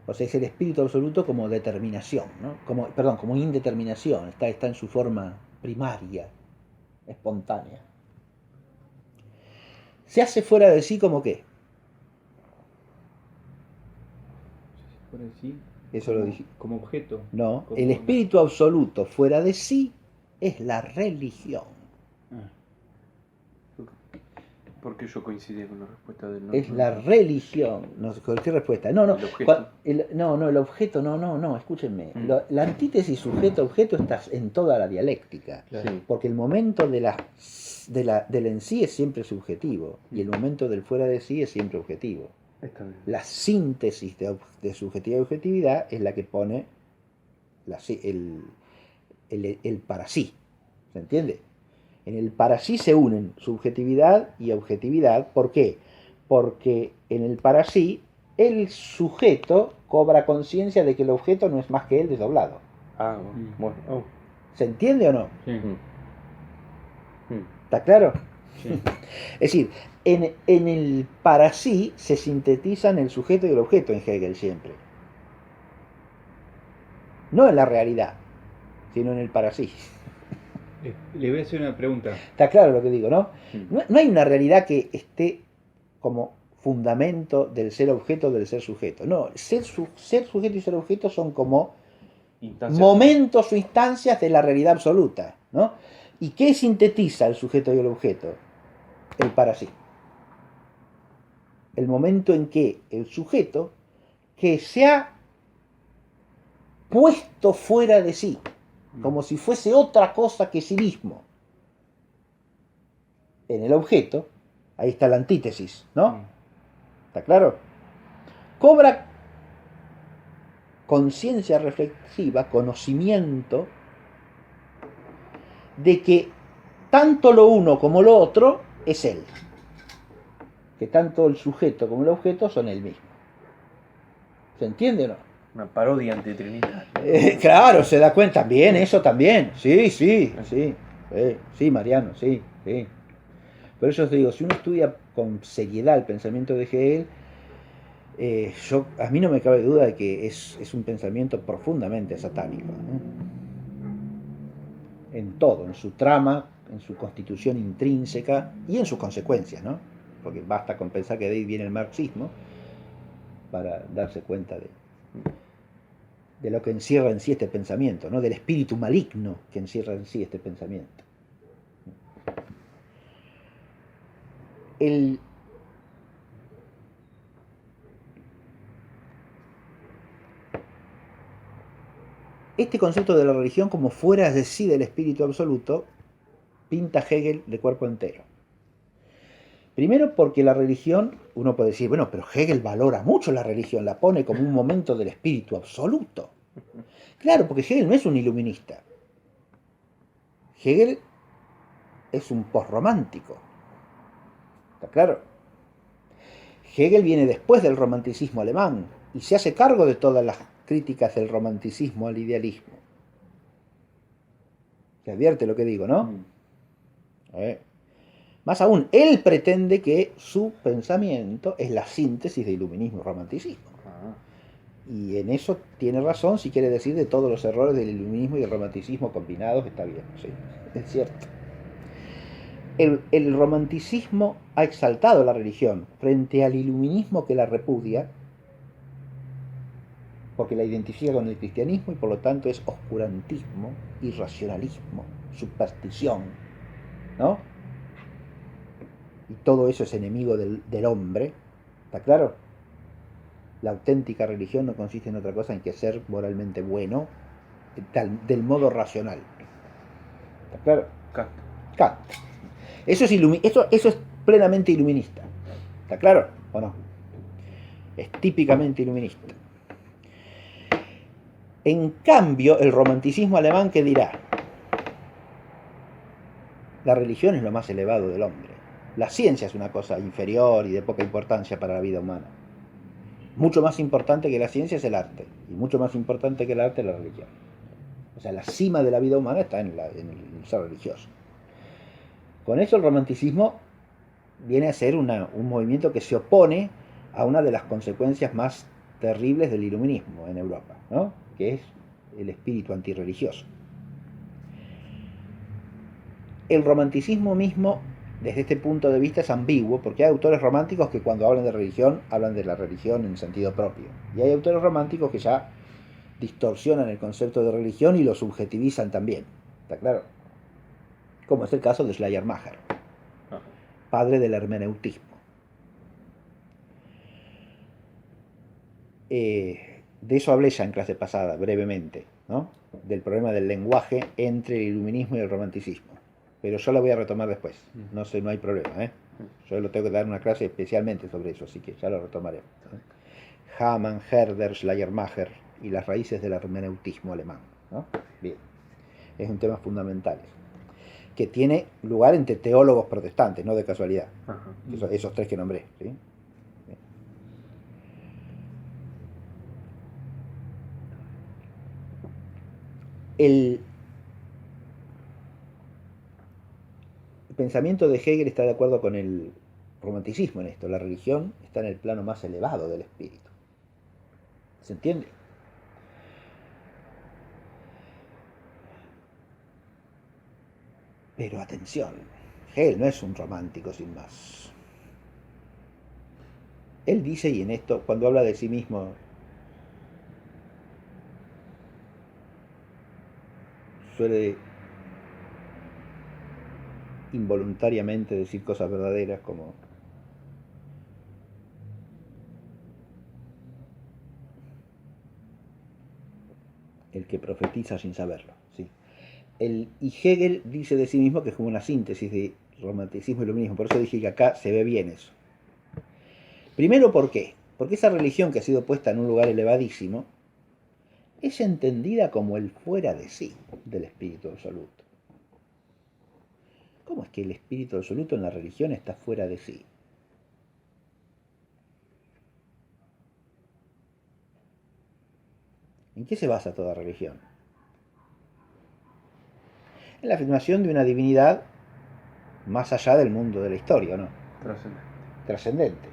O sea, es el espíritu absoluto como determinación, ¿no? Como indeterminación. Está en su forma primaria, espontánea. Se hace fuera de sí como qué. Por decir, Eso lo dije. como objeto. No, Como el espíritu absoluto fuera de sí es la religión. ¿Por qué yo coincidí con la respuesta del no? Es la religión. No sé qué respuesta. No, El objeto. El objeto, no, escúchenme. La antítesis sujeto-objeto está en toda la dialéctica. Claro. Sí. Porque el momento del en sí es siempre subjetivo y el momento del fuera de sí es siempre objetivo. Está bien. La síntesis de subjetividad y objetividad es la que pone el para sí. ¿Se entiende? En el para sí se unen subjetividad y objetividad. ¿Por qué? Porque en el para sí el sujeto cobra conciencia de que el objeto no es más que él desdoblado. Ah, bueno. Oh. ¿Se entiende o no? Sí. ¿Está claro? Sí. Es decir, en el para sí se sintetizan el sujeto y el objeto en Hegel siempre. No en la realidad, sino en el para sí. Le voy a hacer una pregunta. Está claro lo que digo, ¿no? No hay una realidad que esté como fundamento del ser objeto del ser sujeto. No, ser sujeto y ser objeto son como momentos o instancias de la realidad absoluta, ¿no? ¿Y qué sintetiza el sujeto y el objeto? El para sí. El momento en que el sujeto, que se ha puesto fuera de sí, como si fuese otra cosa que sí mismo, en el objeto, ahí está la antítesis, ¿no? ¿Está claro? Cobra conciencia reflexiva, conocimiento de que tanto lo uno como lo otro es él. Que tanto el sujeto como el objeto son él mismo. ¿Se entiende o no? Una parodia antitrinitaria. Claro, se da cuenta. También, eso también. Sí, Mariano, sí. Por eso os digo, si uno estudia con seriedad el pensamiento de Hegel, a mí no me cabe duda de que es un pensamiento profundamente satánico, ¿no? En todo, en su trama, en su constitución intrínseca y en sus consecuencias, ¿no? Porque basta con pensar que de ahí viene el marxismo para darse cuenta de lo que encierra en sí este pensamiento, ¿no? Del espíritu maligno que encierra en sí este pensamiento. Este concepto de la religión como fuera de sí del espíritu absoluto pinta Hegel de cuerpo entero. Primero porque la religión, uno puede decir, bueno, pero Hegel valora mucho la religión, la pone como un momento del espíritu absoluto. Claro, porque Hegel no es un iluminista. Hegel es un posromántico. ¿Está claro? Hegel viene después del romanticismo alemán y se hace cargo de todas las críticas del romanticismo al idealismo. Se advierte lo que digo, ¿no? Más aún, él pretende que su pensamiento es la síntesis de iluminismo y romanticismo. Y en eso tiene razón, si quiere decir de todos los errores del iluminismo y del romanticismo combinados, está bien, sí, es cierto. El romanticismo ha exaltado la religión frente al iluminismo que la repudia, porque la identifica con el cristianismo y por lo tanto es oscurantismo, irracionalismo, superstición, ¿no? Y todo eso es enemigo del hombre, ¿está claro? La auténtica religión no consiste en otra cosa en que ser moralmente bueno del modo racional. ¿Está claro? Kant. Eso es plenamente iluminista. ¿Está claro o no? Es típicamente iluminista. En cambio, el romanticismo alemán, ¿qué dirá? La religión es lo más elevado del hombre. La ciencia es una cosa inferior y de poca importancia para la vida humana. Mucho más importante que la ciencia es el arte, y mucho más importante que el arte es la religión. O sea, la cima de la vida humana está en el ser religioso. Con eso el romanticismo viene a ser un movimiento que se opone a una de las consecuencias más terribles del iluminismo en Europa, ¿no? Que es el espíritu antirreligioso. El romanticismo mismo, desde este punto de vista, es ambiguo, porque hay autores románticos que cuando hablan de religión, hablan de la religión en sentido propio. Y hay autores románticos que ya distorsionan el concepto de religión y lo subjetivizan también. ¿Está claro? Como es el caso de Schleiermacher, padre del hermeneutismo. De eso hablé ya en clase pasada, brevemente, ¿no? Del problema del lenguaje entre el iluminismo y el romanticismo. Pero yo lo voy a retomar después, no hay problema, ¿eh? Yo lo tengo que dar una clase especialmente sobre eso, así que ya lo retomaré. Hamann, Herder, Schleiermacher y las raíces del hermeneutismo alemán, ¿no? Bien, es un tema fundamental, que tiene lugar entre teólogos protestantes, no de casualidad. Esos tres que nombré, ¿sí? El pensamiento de Hegel está de acuerdo con el romanticismo en esto. La religión está en el plano más elevado del espíritu. ¿Se entiende? Pero atención, Hegel no es un romántico sin más. Él dice, y en esto, cuando habla de sí mismo, suele involuntariamente decir cosas verdaderas como el que profetiza sin saberlo, ¿sí? Y Hegel dice de sí mismo que es como una síntesis de romanticismo y iluminismo. Por eso dije que acá se ve bien eso. Primero, ¿por qué? Porque esa religión que ha sido puesta en un lugar elevadísimo es entendida como el fuera de sí del espíritu absoluto. ¿Cómo es que el espíritu absoluto en la religión está fuera de sí? ¿En qué se basa toda religión? En la afirmación de una divinidad más allá del mundo de la historia, ¿o no? Trascendente.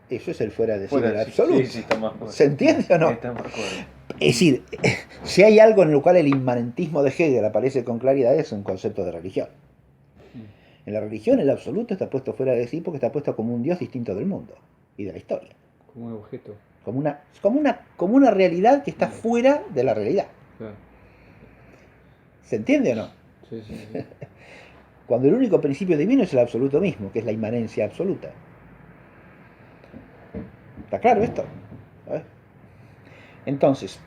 Eso es el fuera de sí del absoluto. Sí, está más ¿Se entiende o no? Está más Es decir, si hay algo en lo cual el inmanentismo de Hegel aparece con claridad, es un concepto de religión. En la religión el absoluto está puesto fuera de sí porque está puesto como un Dios distinto del mundo y de la historia. Como un objeto. Como una realidad que está fuera de la realidad. Claro. ¿Se entiende o no? Sí. Cuando el único principio divino es el absoluto mismo, que es la inmanencia absoluta. ¿Está claro esto? ¿Sabes? Entonces,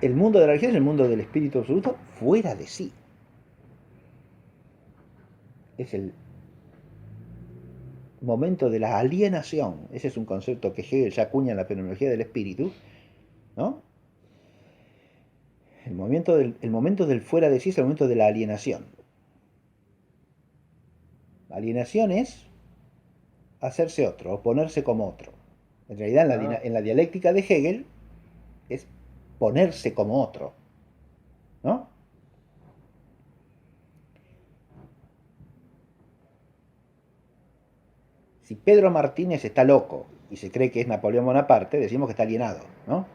el mundo de la religión es el mundo del espíritu absoluto fuera de sí. es el momento de la alienación. Ese es un concepto que Hegel ya acuña en la fenomenología del espíritu, ¿no? El momento del fuera de sí es el momento de la alienación. La alienación es hacerse otro, o ponerse como otro. En realidad, en la dialéctica de Hegel, es ponerse como otro, ¿no? Si Pedro Martínez está loco y se cree que es Napoleón Bonaparte, decimos que está alienado, ¿no?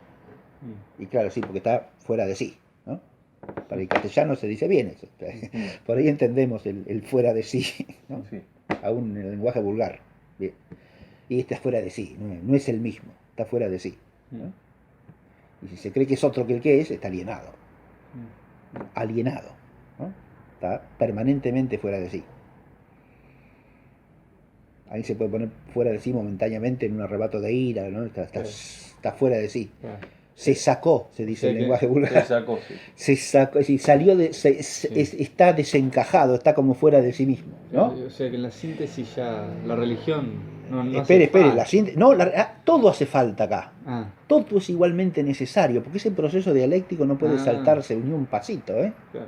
Y claro, sí, porque está fuera de sí, ¿no? Para el castellano se dice bien eso. Por ahí entendemos el fuera de sí, ¿no? Sí. Aún en el lenguaje vulgar. Bien. Y está fuera de sí, no es el mismo, está fuera de sí, ¿no? Y si se cree que es otro que el que es, está alienado. Alienado, ¿no? Está permanentemente fuera de sí. Ahí se puede poner fuera de sí momentáneamente en un arrebato de ira, ¿no? Está fuera de sí. Se sacó, se dice en lenguaje vulgar. Se sacó, sí. Se sacó, es decir, salió de, está desencajado, está como fuera de sí mismo, ¿no? O sea que en la síntesis ya la religión no Espere, hace falta. la síntesis. No, todo hace falta acá. Ah, Todo es igualmente necesario, porque ese proceso dialéctico no puede saltarse ni un pasito, ¿eh? claro.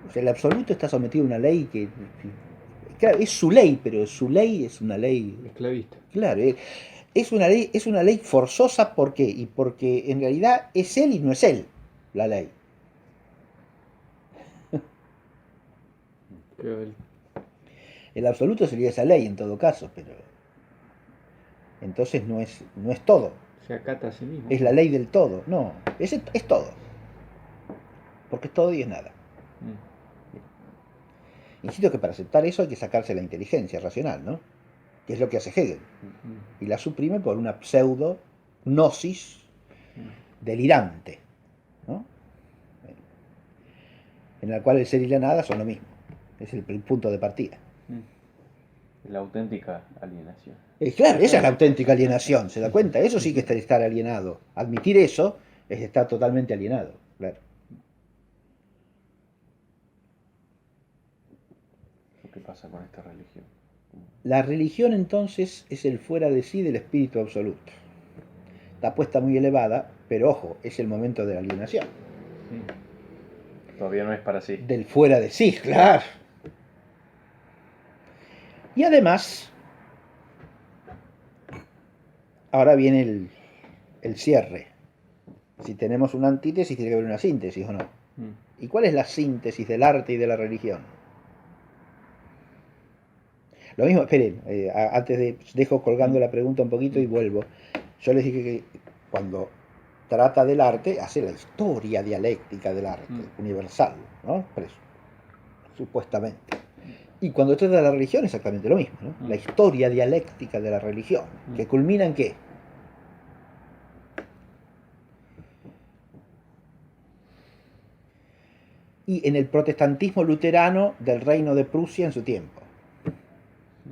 O sea, el absoluto está sometido a una ley que, claro, es su ley, pero su ley es una ley, Esclavista. claro, es una ley forzosa. ¿Por qué? Y porque en realidad es él y no es él la ley. Pero El absoluto sería esa ley en todo caso, pero entonces no es todo. se acata a sí mismo. Es la ley del todo. No, es todo. Porque es todo y es nada. Insisto que para aceptar eso hay que sacarse la inteligencia racional, ¿no? Que es lo que hace Hegel. Y la suprime por una pseudo gnosis delirante, ¿no? En la cual el ser y la nada son lo mismo. Es el punto de partida. La auténtica alienación. Claro, esa es la auténtica alienación, ¿se da cuenta? Eso sí que es estar alienado. Admitir eso es estar totalmente alienado, claro. ¿Qué pasa con esta religión? La religión entonces es el fuera de sí del espíritu absoluto. Está puesta muy elevada, pero ojo, es el momento de la alienación. Todavía no es para sí. Del fuera de sí, claro. Y además, ahora viene el cierre. Si tenemos una antítesis, tiene que haber una síntesis, ¿o no? ¿Y cuál es la síntesis del arte y de la religión? Lo mismo, esperen, dejo colgando la pregunta un poquito y vuelvo. Yo les dije que cuando trata del arte, hace la historia dialéctica del arte, universal, ¿no? Supuestamente. Y cuando trata de la religión, exactamente lo mismo, ¿no? La historia dialéctica de la religión, que culmina en ¿qué? Y en el protestantismo luterano del reino de Prusia en su tiempo.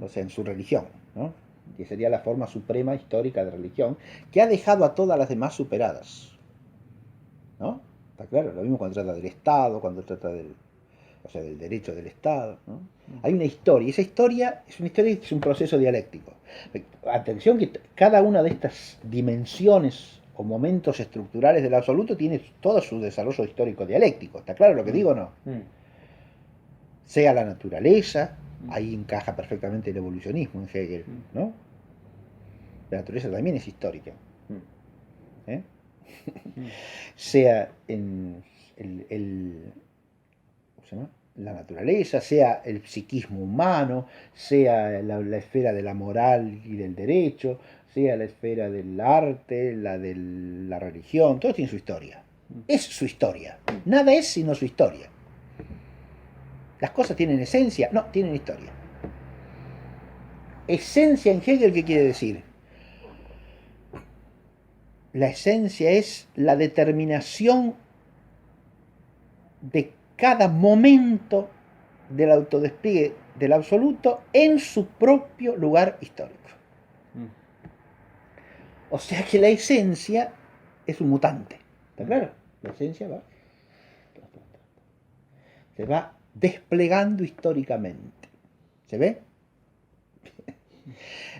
O sea, en su religión, ¿no? Que sería la forma suprema histórica de religión, que ha dejado a todas las demás superadas, ¿no? Está claro, lo mismo cuando trata del Estado, cuando trata del derecho del Estado, ¿no? Hay una historia, y esa historia es un proceso dialéctico. Atención que cada una de estas dimensiones o momentos estructurales del absoluto tiene todo su desarrollo histórico dialéctico, ¿está claro lo que digo o no? Sea la naturaleza, ahí encaja perfectamente el evolucionismo en Hegel, ¿no? La naturaleza también es histórica. ¿Eh? Sea en ¿cómo se llama? La naturaleza, sea el psiquismo humano, sea la esfera de la moral y del derecho, sea la esfera del arte, la de la religión, todo tiene su historia. Es su historia. Nada es sino su historia. ¿Las cosas tienen esencia? No, tienen historia. Esencia en Hegel, ¿qué quiere decir? La esencia es la determinación de cada momento del autodespliegue del absoluto en su propio lugar histórico. O sea que la esencia es un mutante. ¿Está claro? La esencia se va desplegando históricamente. ¿Se ve?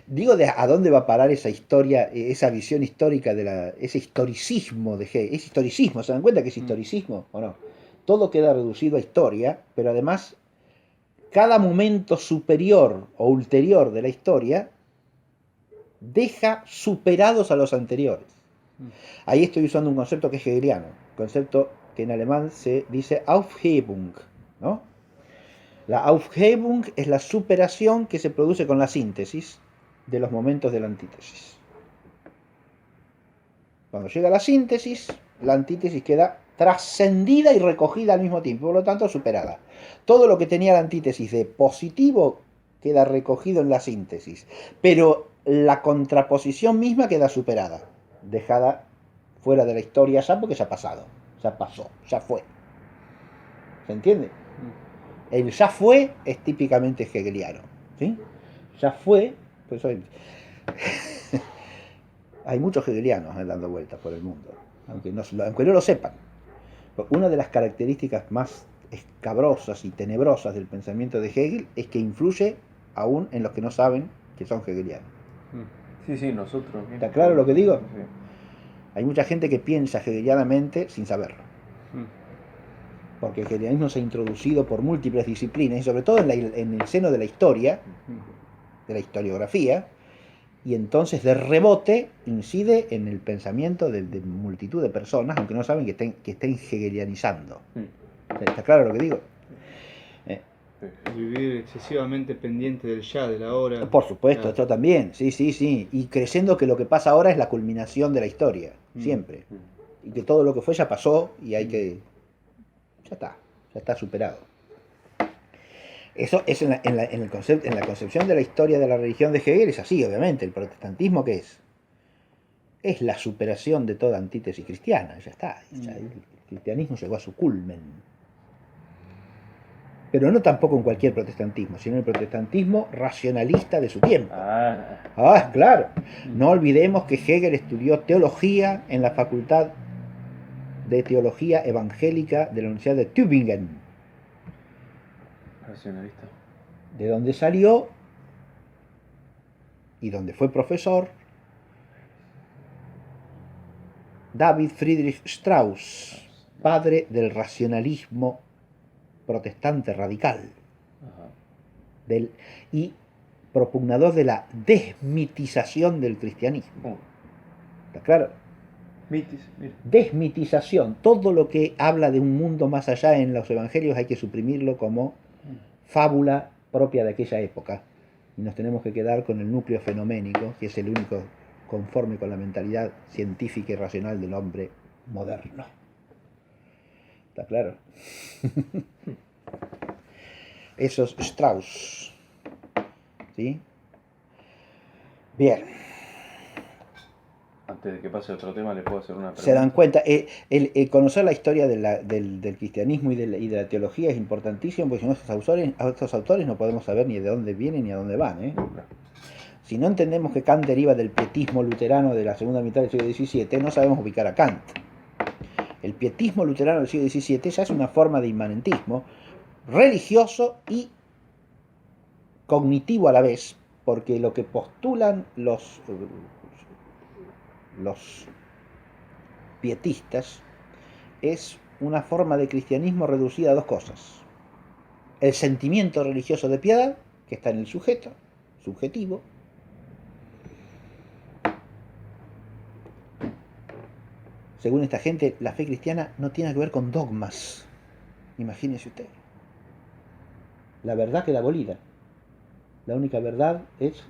Digo, ¿a dónde va a parar esa historia, esa visión histórica ese historicismo de Hegel? ¿Es historicismo? ¿Se dan cuenta que es historicismo o no? Todo queda reducido a historia, pero además cada momento superior o ulterior de la historia deja superados a los anteriores. Ahí estoy usando un concepto que es hegeliano, concepto que en alemán se dice Aufhebung, ¿no? La Aufhebung es la superación que se produce con la síntesis de los momentos de la antítesis. Cuando llega la síntesis, la antítesis queda trascendida y recogida al mismo tiempo, por lo tanto superada. Todo lo que tenía la antítesis de positivo queda recogido en la síntesis, pero la contraposición misma queda superada, dejada fuera de la historia ya porque ya ha pasado, ya pasó, ya fue. ¿Se entiende? El ya fue es típicamente hegeliano, ¿sí? Ya fue, pues hay muchos hegelianos dando vueltas por el mundo, aunque no lo sepan. Una de las características más escabrosas y tenebrosas del pensamiento de Hegel es que influye aún en los que no saben que son hegelianos. Sí, nosotros. ¿Está claro lo que digo? Sí. Hay mucha gente que piensa hegelianamente sin saberlo. Porque el hegelianismo se ha introducido por múltiples disciplinas y sobre todo en el seno de la historia, de la historiografía, y entonces de rebote incide en el pensamiento de multitud de personas, aunque no saben que estén hegelianizando. ¿Está claro lo que digo? Vivir excesivamente pendiente del ya, de la hora. Por supuesto, esto también, sí. Y creyendo que lo que pasa ahora es la culminación de la historia, siempre. Y que todo lo que fue ya pasó y hay que... ya está superado. Eso es en la concepción de la historia de la religión de Hegel es así, obviamente. El protestantismo, ¿qué es? Es la superación de toda antítesis cristiana, ya está. El cristianismo llegó a su culmen. Pero no tampoco en cualquier protestantismo, sino en el protestantismo racionalista de su tiempo. Claro. No olvidemos que Hegel estudió teología en la Facultad de Teología Evangélica de la Universidad de Tübingen. Racionalista. De donde salió y donde fue profesor David Friedrich Strauss, padre del racionalismo protestante radical y propugnador de la desmitización del cristianismo. ¿Está claro? Desmitización. Todo lo que habla de un mundo más allá en los evangelios hay que suprimirlo como fábula propia de aquella época y nos tenemos que quedar con el núcleo fenoménico, que es el único conforme con la mentalidad científica y racional del hombre moderno. ¿Está claro? Eso es Strauss. ¿Sí? Bien. Antes de que pase otro tema, ¿le puedo hacer una pregunta? Se dan cuenta, conocer la historia del cristianismo y de la teología es importantísimo, porque si no, estos autores no podemos saber ni de dónde vienen ni a dónde van. Si no entendemos que Kant deriva del pietismo luterano de la segunda mitad del siglo XVII, no sabemos ubicar a Kant. El pietismo luterano del siglo XVII ya es una forma de inmanentismo religioso y cognitivo a la vez, porque lo que postulan los pietistas es una forma de cristianismo reducida a dos cosas: el sentimiento religioso de piedad, que está en el sujeto, subjetivo, según esta gente, la fe cristiana no tiene que ver con dogmas. Imagínese usted. La verdad queda abolida. La única verdad es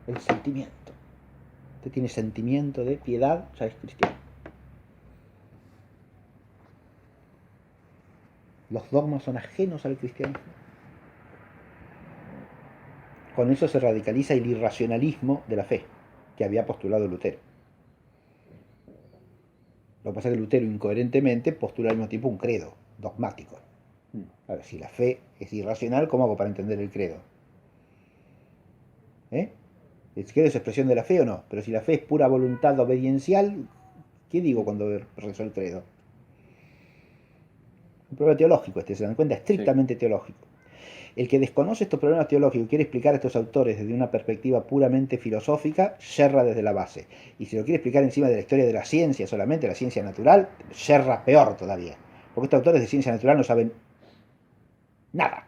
el sentimiento. Usted tiene sentimiento de piedad, ya es cristiano. Los dogmas son ajenos al cristianismo. Con eso se radicaliza el irracionalismo de la fe, que había postulado Lutero. Lo que pasa es que Lutero incoherentemente postula al mismo tiempo un credo dogmático. A ver, si la fe es irracional, ¿cómo hago para entender el credo? ¿El credo es expresión de la fe o no? Pero si la fe es pura voluntad obediencial, ¿qué digo cuando rezo el credo? Un problema teológico, se dan cuenta, estrictamente teológico. El que desconoce estos problemas teológicos y quiere explicar a estos autores desde una perspectiva puramente filosófica, yerra desde la base. Y si lo quiere explicar encima de la historia de la ciencia solamente, la ciencia natural, yerra peor todavía. Porque estos autores de ciencia natural no saben nada.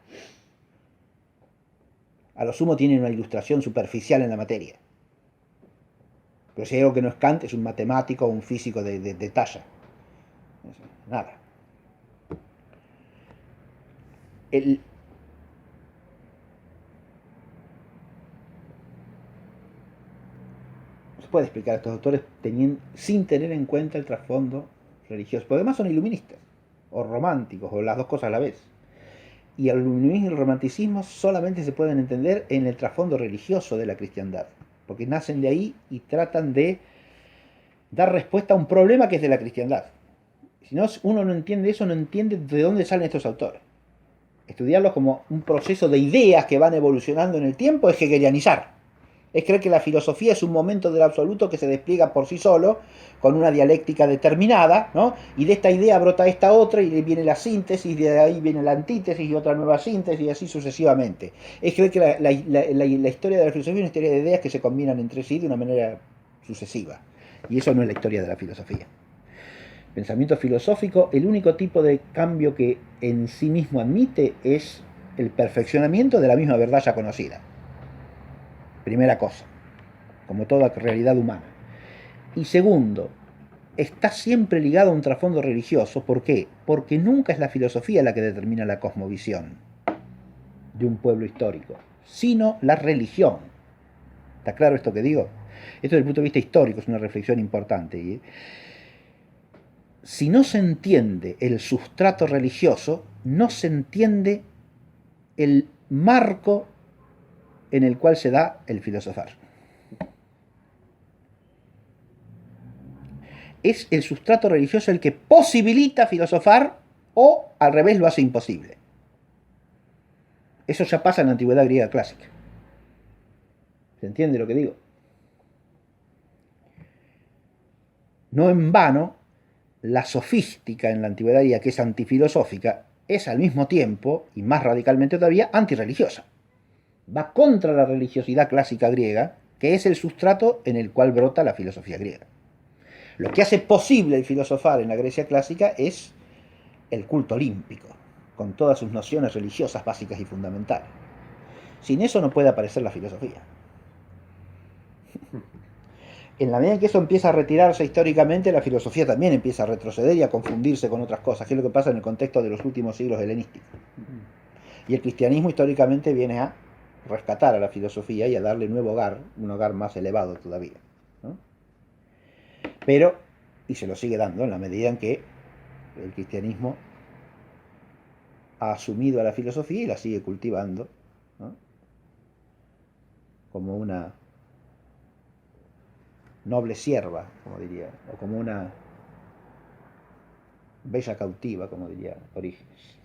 A lo sumo tienen una ilustración superficial en la materia. Pero si hay algo que no es Kant, es un matemático o un físico de talla. Nada. Se puede explicar a estos autores sin tener en cuenta el trasfondo religioso. Porque además son iluministas, o románticos, o las dos cosas a la vez. Y el iluminismo y el romanticismo solamente se pueden entender en el trasfondo religioso de la cristiandad. Porque nacen de ahí y tratan de dar respuesta a un problema que es de la cristiandad. Si no, uno no entiende eso, no entiende de dónde salen estos autores. Estudiarlos como un proceso de ideas que van evolucionando en el tiempo es hegelianizar. Es creer que la filosofía es un momento del absoluto que se despliega por sí solo, con una dialéctica determinada, ¿no? Y de esta idea brota esta otra, y viene la síntesis, de ahí viene la antítesis, y otra nueva síntesis, y así sucesivamente. Es creer que la historia de la filosofía es una historia de ideas que se combinan entre sí de una manera sucesiva. Y eso no es la historia de la filosofía. Pensamiento filosófico, el único tipo de cambio que en sí mismo admite es el perfeccionamiento de la misma verdad ya conocida. Primera cosa, como toda realidad humana. Y segundo, está siempre ligado a un trasfondo religioso. ¿Por qué? Porque nunca es la filosofía la que determina la cosmovisión de un pueblo histórico, sino la religión. ¿Está claro esto que digo? Esto desde el punto de vista histórico es una reflexión importante. Si no se entiende el sustrato religioso, no se entiende el marco en el cual se da el filosofar. Es el sustrato religioso el que posibilita filosofar o al revés lo hace imposible. Eso ya pasa en la antigüedad griega clásica. ¿Se entiende lo que digo? No en vano, la sofística en la antigüedad griega, que es antifilosófica, es al mismo tiempo, y más radicalmente todavía, antirreligiosa. Va contra la religiosidad clásica griega, que es el sustrato en el cual brota la filosofía griega. Lo que hace posible el filosofar en la Grecia clásica es el culto olímpico, con todas sus nociones religiosas básicas y fundamentales. Sin eso no puede aparecer la filosofía. En la medida en que eso empieza a retirarse históricamente, la filosofía también empieza a retroceder y a confundirse con otras cosas, que es lo que pasa en el contexto de los últimos siglos helenísticos. Y el cristianismo históricamente viene a rescatar a la filosofía y a darle nuevo hogar, un hogar más elevado todavía, ¿no? Pero, y se lo sigue dando en la medida en que el cristianismo ha asumido a la filosofía y la sigue cultivando, ¿no? Como una noble sierva, como diría, o como una bella cautiva, como diría Orígenes,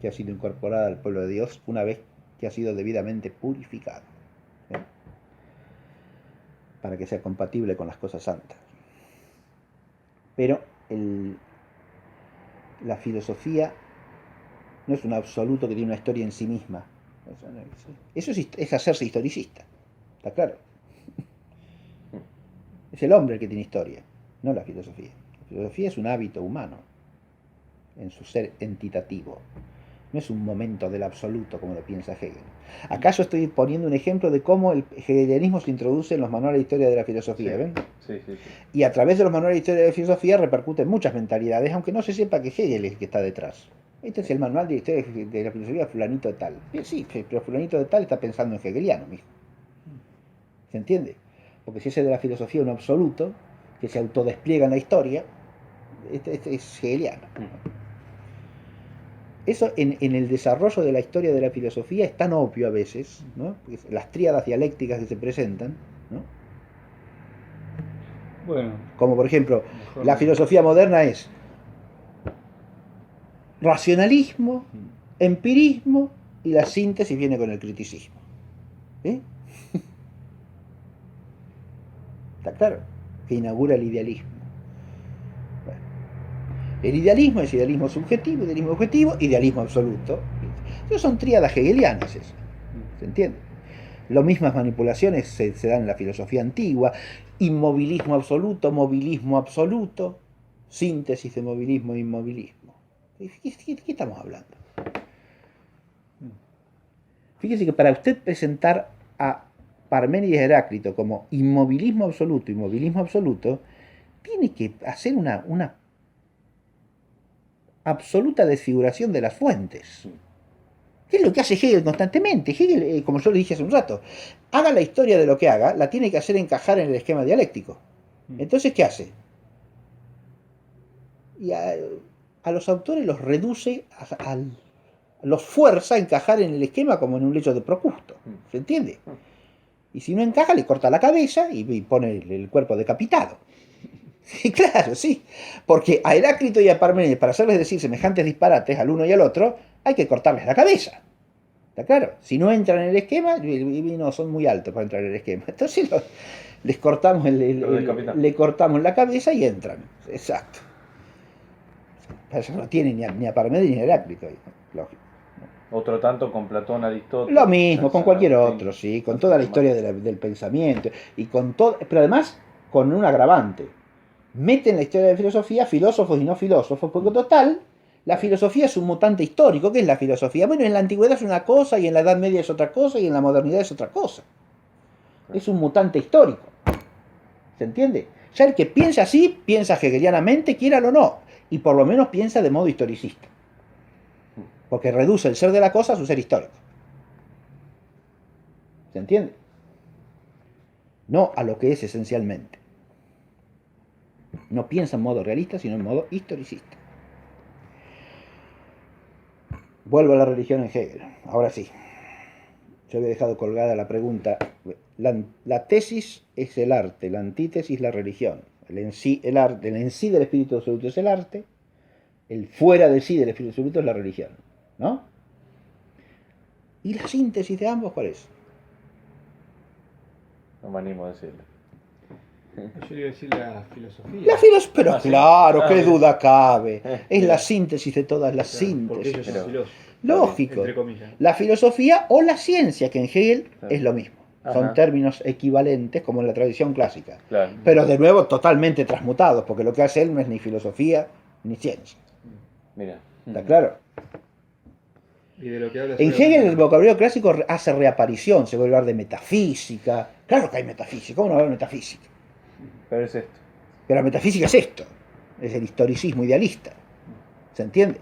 que ha sido incorporada al pueblo de Dios una vez que ha sido debidamente purificado, ¿eh? Para que sea compatible con las cosas santas. Pero la filosofía no es un absoluto que tiene una historia en sí misma. Eso es hacerse historicista, ¿está claro? Es el hombre el que tiene historia, no la filosofía. La filosofía es un hábito humano en su ser entitativo. No es un momento del absoluto como lo piensa Hegel. ¿Acaso estoy poniendo un ejemplo de cómo el hegelianismo se introduce en los manuales de historia de la filosofía? Sí. ¿Ven? Sí. Y a través de los manuales de historia de la filosofía repercuten muchas mentalidades, aunque no se sepa que Hegel es el que está detrás. Este es el manual de historia de la filosofía fulanito de tal. Sí, pero fulanito de tal está pensando en hegeliano, mijo. ¿Se entiende? Porque si ese de la filosofía es un absoluto que se autodespliega en la historia, este es hegeliano. Eso en el desarrollo de la historia de la filosofía es tan obvio a veces, ¿no? Las tríadas dialécticas que se presentan, ¿no? Bueno, como por ejemplo, la filosofía moderna es racionalismo, empirismo, y la síntesis viene con el criticismo. ¿Sí? ¿Está claro? Que inaugura el idealismo. Bueno. El idealismo es idealismo subjetivo, idealismo objetivo, idealismo absoluto. Esas son tríadas hegelianas esas. ¿Se entiende? Las mismas manipulaciones se dan en la filosofía antigua. Inmovilismo absoluto, síntesis de movilismo e inmovilismo. ¿De qué estamos hablando? Fíjese que para usted presentar a Parménides y Heráclito como inmovilismo absoluto, tiene que hacer una absoluta desfiguración de las fuentes. ¿Qué es lo que hace Hegel constantemente? Hegel, como yo le dije hace un rato, haga la historia de lo que haga, la tiene que hacer encajar en el esquema dialéctico. Entonces, ¿qué hace? Y a los autores los reduce, los fuerza a encajar en el esquema como en un lecho de Procusto. ¿Se entiende? Y si no encaja, le corta la cabeza y pone el cuerpo decapitado. Sí, claro, sí. Porque a Heráclito y a Parménides, para hacerles decir semejantes disparates al uno y al otro, hay que cortarles la cabeza. ¿Está claro? Si no entran en el esquema, no, son muy altos para entrar en el esquema. Entonces les cortamos, le cortamos la cabeza y entran. Exacto. Eso no tiene ni a Parménides ni a Heráclito. Lógico. Otro tanto con Platón, Aristóteles. Lo mismo, con cualquier otro, sí. Con toda la historia del pensamiento. Y con todo, pero además con un agravante. Meten en la historia de la filosofía filósofos y no filósofos, porque total, la filosofía es un mutante histórico. ¿Qué es la filosofía? Bueno, en la antigüedad es una cosa, y en la Edad Media es otra cosa, y en la modernidad es otra cosa. Es un mutante histórico. ¿Se entiende? Ya el que piensa así, piensa hegelianamente, quiéralo o no, y por lo menos piensa de modo historicista. Porque reduce el ser de la cosa a su ser histórico. ¿Se entiende? No a lo que es esencialmente. No piensa en modo realista, sino en modo historicista. Vuelvo a la religión en Hegel. Ahora sí. Yo había dejado colgada la pregunta. La tesis es el arte, la antítesis la religión. El en sí del espíritu absoluto es el arte, el fuera de sí del espíritu absoluto es la religión. ¿No? ¿Y la síntesis de ambos cuál es? No me animo a decirlo. Yo iba a decir la filosofía. Pero claro, qué duda cabe. Es la síntesis de todas las Porque ellos síntesis. son filósofos. Lógico. Entre comillas. La filosofía o la ciencia, que en Hegel es lo mismo. Son Ajá. términos equivalentes como en la tradición clásica. Claro. Pero de nuevo totalmente transmutados, porque lo que hace él no es ni filosofía ni ciencia. Mira. ¿Está claro? Y de lo que habla En Hegel el vocabulario clásico hace reaparición, se vuelve a hablar de metafísica. Claro que hay metafísica, ¿cómo no hablar de metafísica? Pero es esto. Pero la metafísica es esto, es el historicismo idealista. ¿Se entiende?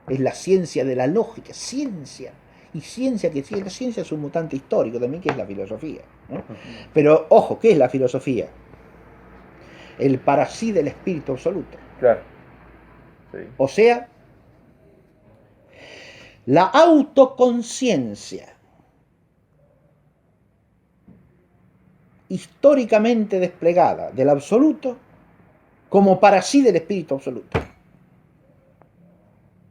Es la ciencia de la lógica, ciencia. Y ciencia, que la ciencia es un mutante histórico también, que es la filosofía, ¿no? Pero, ojo, ¿qué es la filosofía? El para sí del espíritu absoluto. Claro. Sí. O sea, la autoconciencia históricamente desplegada del absoluto como para sí del espíritu absoluto.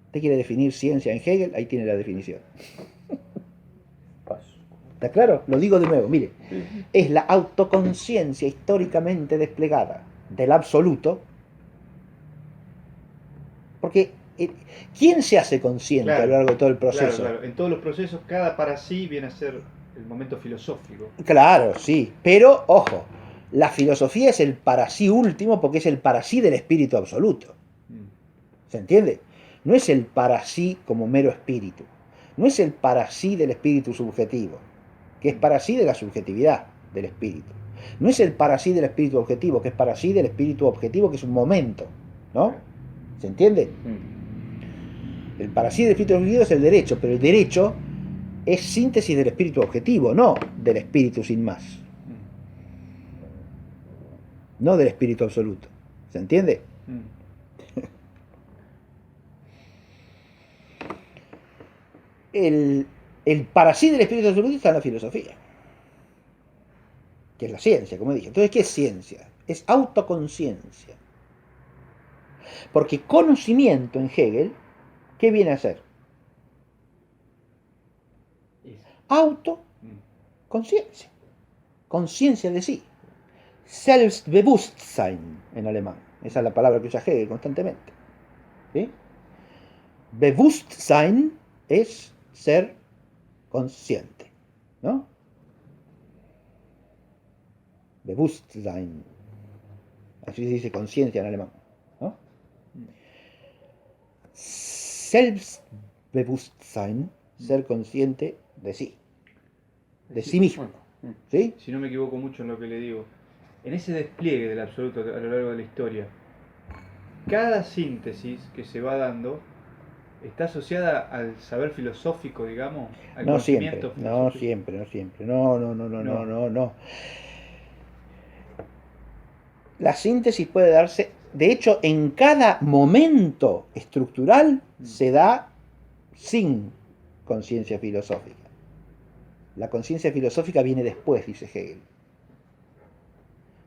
¿Usted quiere definir ciencia en Hegel? Ahí tiene la definición. Paso. ¿Está claro? Lo digo de nuevo, mire. Sí. Es la autoconciencia históricamente desplegada del absoluto. Porque ¿quién se hace consciente a lo largo de todo el proceso? Claro. En todos los procesos, cada para sí viene a ser el momento filosófico. Claro, sí. Pero, ojo, la filosofía es el para sí último porque es el para sí del espíritu absoluto. ¿Se entiende? No es el para sí como mero espíritu. No es el para sí del espíritu subjetivo, que es para sí de la subjetividad del espíritu. No es el para sí del espíritu objetivo, que es para sí del espíritu objetivo, que es un momento. ¿No? ¿Se entiende? El para sí del espíritu objetivo es el derecho, pero el derecho es síntesis del espíritu objetivo, no del espíritu sin más. No del espíritu absoluto. ¿Se entiende? El para sí del espíritu absoluto está en la filosofía, que es la ciencia, como dije. Entonces, ¿qué es ciencia? Es autoconciencia. Porque conocimiento en Hegel, ¿qué viene a ser? Autoconciencia. Conciencia de sí. Selbstbewusstsein en alemán. Esa es la palabra que usa Hegel constantemente. ¿Sí? Bewusstsein es ser consciente, ¿no? Bewusstsein. Así se dice conciencia en alemán, ¿no? Selbstbewusstsein, ser consciente de sí, de sí mismo. Bueno, ¿Sí? Si no me equivoco mucho en lo que le digo, en ese despliegue del absoluto a lo largo de la historia, cada síntesis que se va dando está asociada al saber filosófico, digamos, al No siempre, conocimiento no filosófico. siempre, no siempre. No. No. La síntesis puede darse, de hecho, en cada momento estructural se da sin conciencia filosófica. La conciencia filosófica viene después, dice Hegel.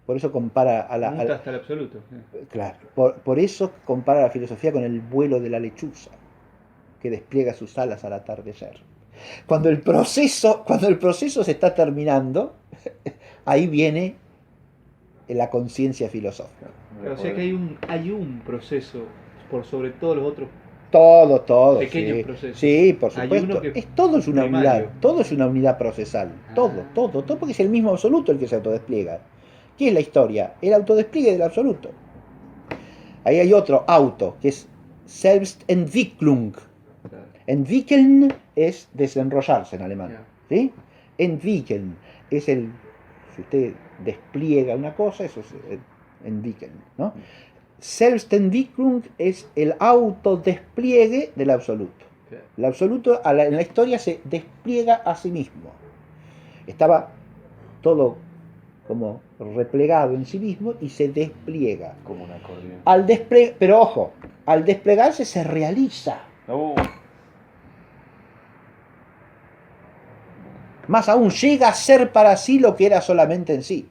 Por eso compara a la... Muta hasta el absoluto. Claro, por eso compara la filosofía con el vuelo de la lechuza, que despliega sus alas al atardecer. Cuando el proceso se está terminando, ahí viene la conciencia filosófica. Claro, o sea que hay un proceso por sobre todos los otros. Todo. Pequeños Sí. procesos. Sí, por Hay supuesto. uno que Todo es una primario. unidad, todo es una unidad procesal. Todo, porque es el mismo absoluto el que se autodespliega. ¿Qué es la historia? El autodespliegue del absoluto. Ahí hay otro auto, que es Selbstentwicklung. Claro. Entwickeln es desenrollarse en alemán. Ya. ¿Sí? Entwickeln es el... Si usted despliega una cosa, eso es entwickeln, ¿no? Selbstentwicklung es el autodespliegue del absoluto. Claro. El absoluto en la historia se despliega a sí mismo. Estaba todo como replegado en sí mismo y se despliega. como un acordeón. Pero ojo, al desplegarse se realiza. Más aún, llega a ser para sí lo que era solamente en sí.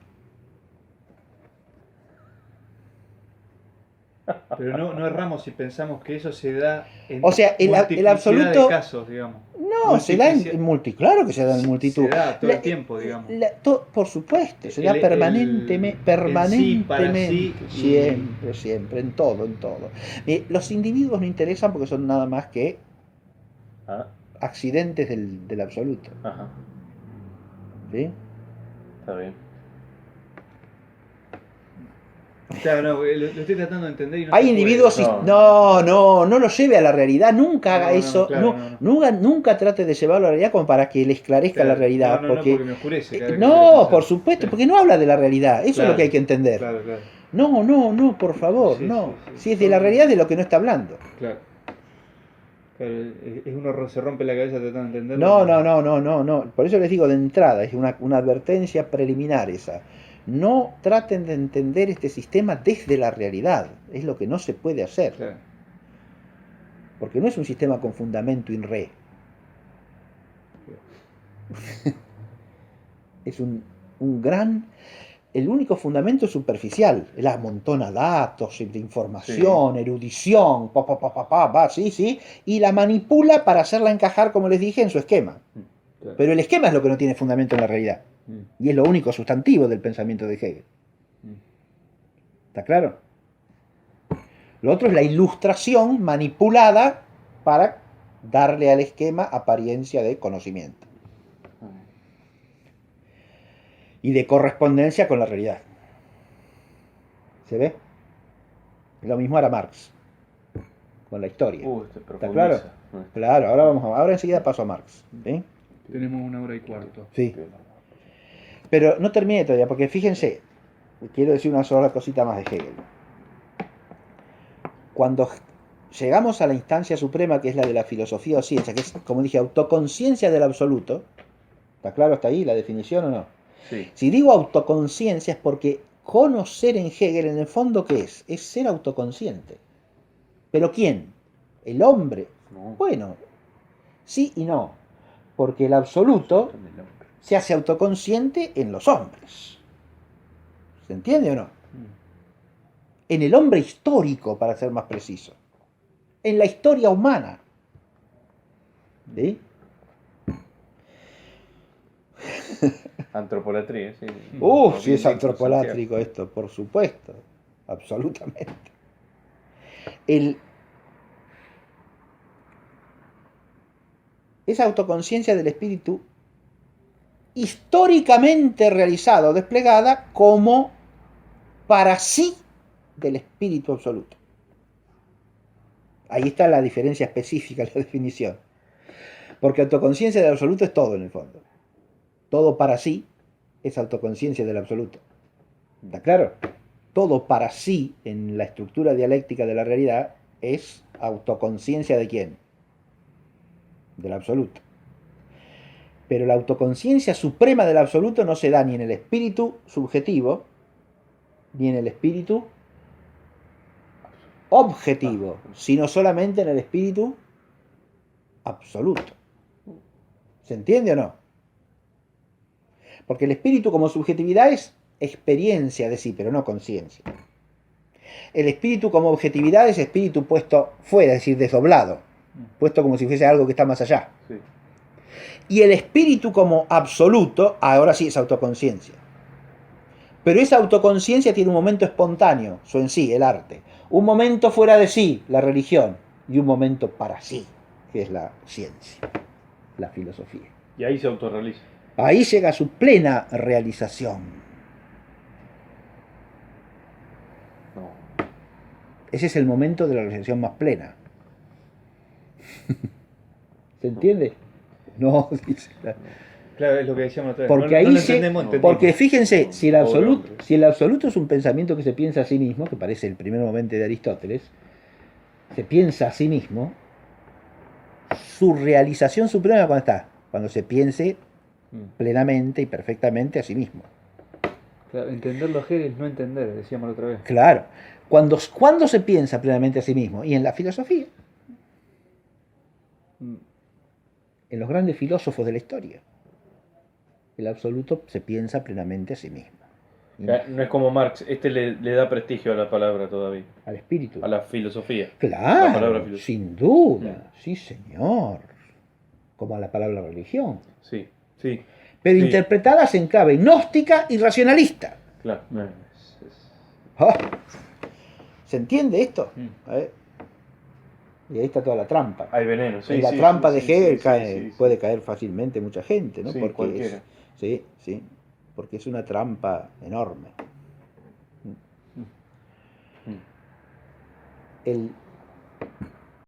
Pero no erramos si pensamos que eso se da en O sea, el multiplicidad absoluto- de casos, digamos. No, se da en multitud, claro que se da en multitud. Se da todo el tiempo, digamos. Por supuesto, se da permanentemente, en sí, para sí, siempre, en todo. Los individuos no interesan porque son nada más que Ah, accidentes del absoluto. ajá, ¿Sí? está bien. Claro, no, lo estoy tratando de entender y no Hay se puede. individuos... No lo lleve a la realidad, nunca haga eso, claro, nunca trate de llevarlo a la realidad como para que le esclarezca Claro, la realidad. no, porque me oscurece. cada vez que No, quiero pensar. por supuesto, Sí. porque no habla de la realidad, eso es Claro, lo que hay que entender. Claro. No, por favor, Sí, no. sí. Si es de la realidad, de lo que no está hablando. Claro. Uno se rompe la cabeza tratando de entenderlo. No. Por eso les digo de entrada, es una advertencia preliminar esa. No traten de entender este sistema desde la realidad. Es lo que no se puede hacer. Claro. Porque no es un sistema con fundamento in re. Es un gran... El único fundamento es superficial. Él amontona datos, de información, erudición, sí, y la manipula para hacerla encajar, como les dije, en su esquema. Claro. Pero el esquema es lo que no tiene fundamento en la realidad. Y es lo único sustantivo del pensamiento de Hegel. ¿Está claro? Lo otro es la ilustración manipulada para darle al esquema apariencia de conocimiento y de correspondencia con la realidad. ¿Se ve? Lo mismo hará Marx con la historia. ¿Está claro? Claro, ahora enseguida paso a Marx. ¿Sí? Tenemos 1h15. Sí. Pero no termine todavía, porque fíjense, quiero decir una sola cosita más de Hegel. Cuando llegamos a la instancia suprema, que es la de la filosofía o ciencia, que es, como dije, autoconciencia del absoluto, ¿está claro hasta ahí la definición o no? Sí. Si digo autoconciencia es porque conocer en Hegel, en el fondo, ¿qué es? Es ser autoconsciente. ¿Pero quién? ¿El hombre? No. Bueno, sí y no, porque el absoluto se hace autoconsciente en los hombres. ¿Se entiende o no? En el hombre histórico, para ser más preciso. En la historia humana. ¿Sí? Antropolatría, sí. Sí es antropolátrico esto, por supuesto. absolutamente. El, esa autoconciencia del espíritu históricamente realizada o desplegada como para sí del espíritu absoluto. Ahí está la diferencia específica, la definición. Porque autoconciencia del absoluto es todo en el fondo. Todo para sí es autoconciencia del absoluto. ¿Está claro? Todo para sí en la estructura dialéctica de la realidad es autoconciencia de quién? Del absoluto. Pero la autoconciencia suprema del absoluto no se da ni en el espíritu subjetivo, ni en el espíritu objetivo, sino solamente en el espíritu absoluto. ¿Se entiende o no? Porque el espíritu como subjetividad es experiencia de sí, pero no conciencia. El espíritu como objetividad es espíritu puesto fuera, es decir, desdoblado, puesto como si fuese algo que está más allá. Sí. Y el espíritu como absoluto, ahora sí es autoconciencia. Pero esa autoconciencia tiene un momento espontáneo, su en sí, el arte. Un momento fuera de sí, la religión. Y un momento para sí, que es la ciencia, la filosofía. Y ahí se autorrealiza. Ahí llega a su plena realización. No. Ese es el momento de la realización más plena. ¿Se entiende? No, dice. Claro, es lo que decíamos otra vez. Porque no ahí lo se, entendemos. porque fíjense, si el Pobre hombre. si el absoluto es un pensamiento que se piensa a sí mismo, que parece el primer momento de Aristóteles, se piensa a sí mismo, su realización suprema ¿cuándo está? Cuando se piense plenamente y perfectamente a sí mismo. Claro, entender los genes es no entender, decíamos la otra vez. Claro. ¿Cuándo se piensa plenamente a sí mismo? Y en la filosofía. En los grandes filósofos de la historia. El absoluto se piensa plenamente a sí mismo. No es como Marx, le da prestigio a la palabra todavía, Al espíritu. a la filosofía. La Claro, palabra filosofía. sin duda. Sí, señor. Como a la palabra religión. Sí, sí, Pero Sí. interpretadas en clave gnóstica y racionalista. claro. ¡Ah! ¿Se entiende esto? Mm. A ver. Y ahí está toda la trampa. Hay veneno, sí. En la sí, trampa sí, de sí, Hegel sí, cae, sí, sí. puede caer fácilmente mucha gente, ¿no? Sí, Porque cualquiera. sí, sí, porque es una trampa enorme. Mm. El,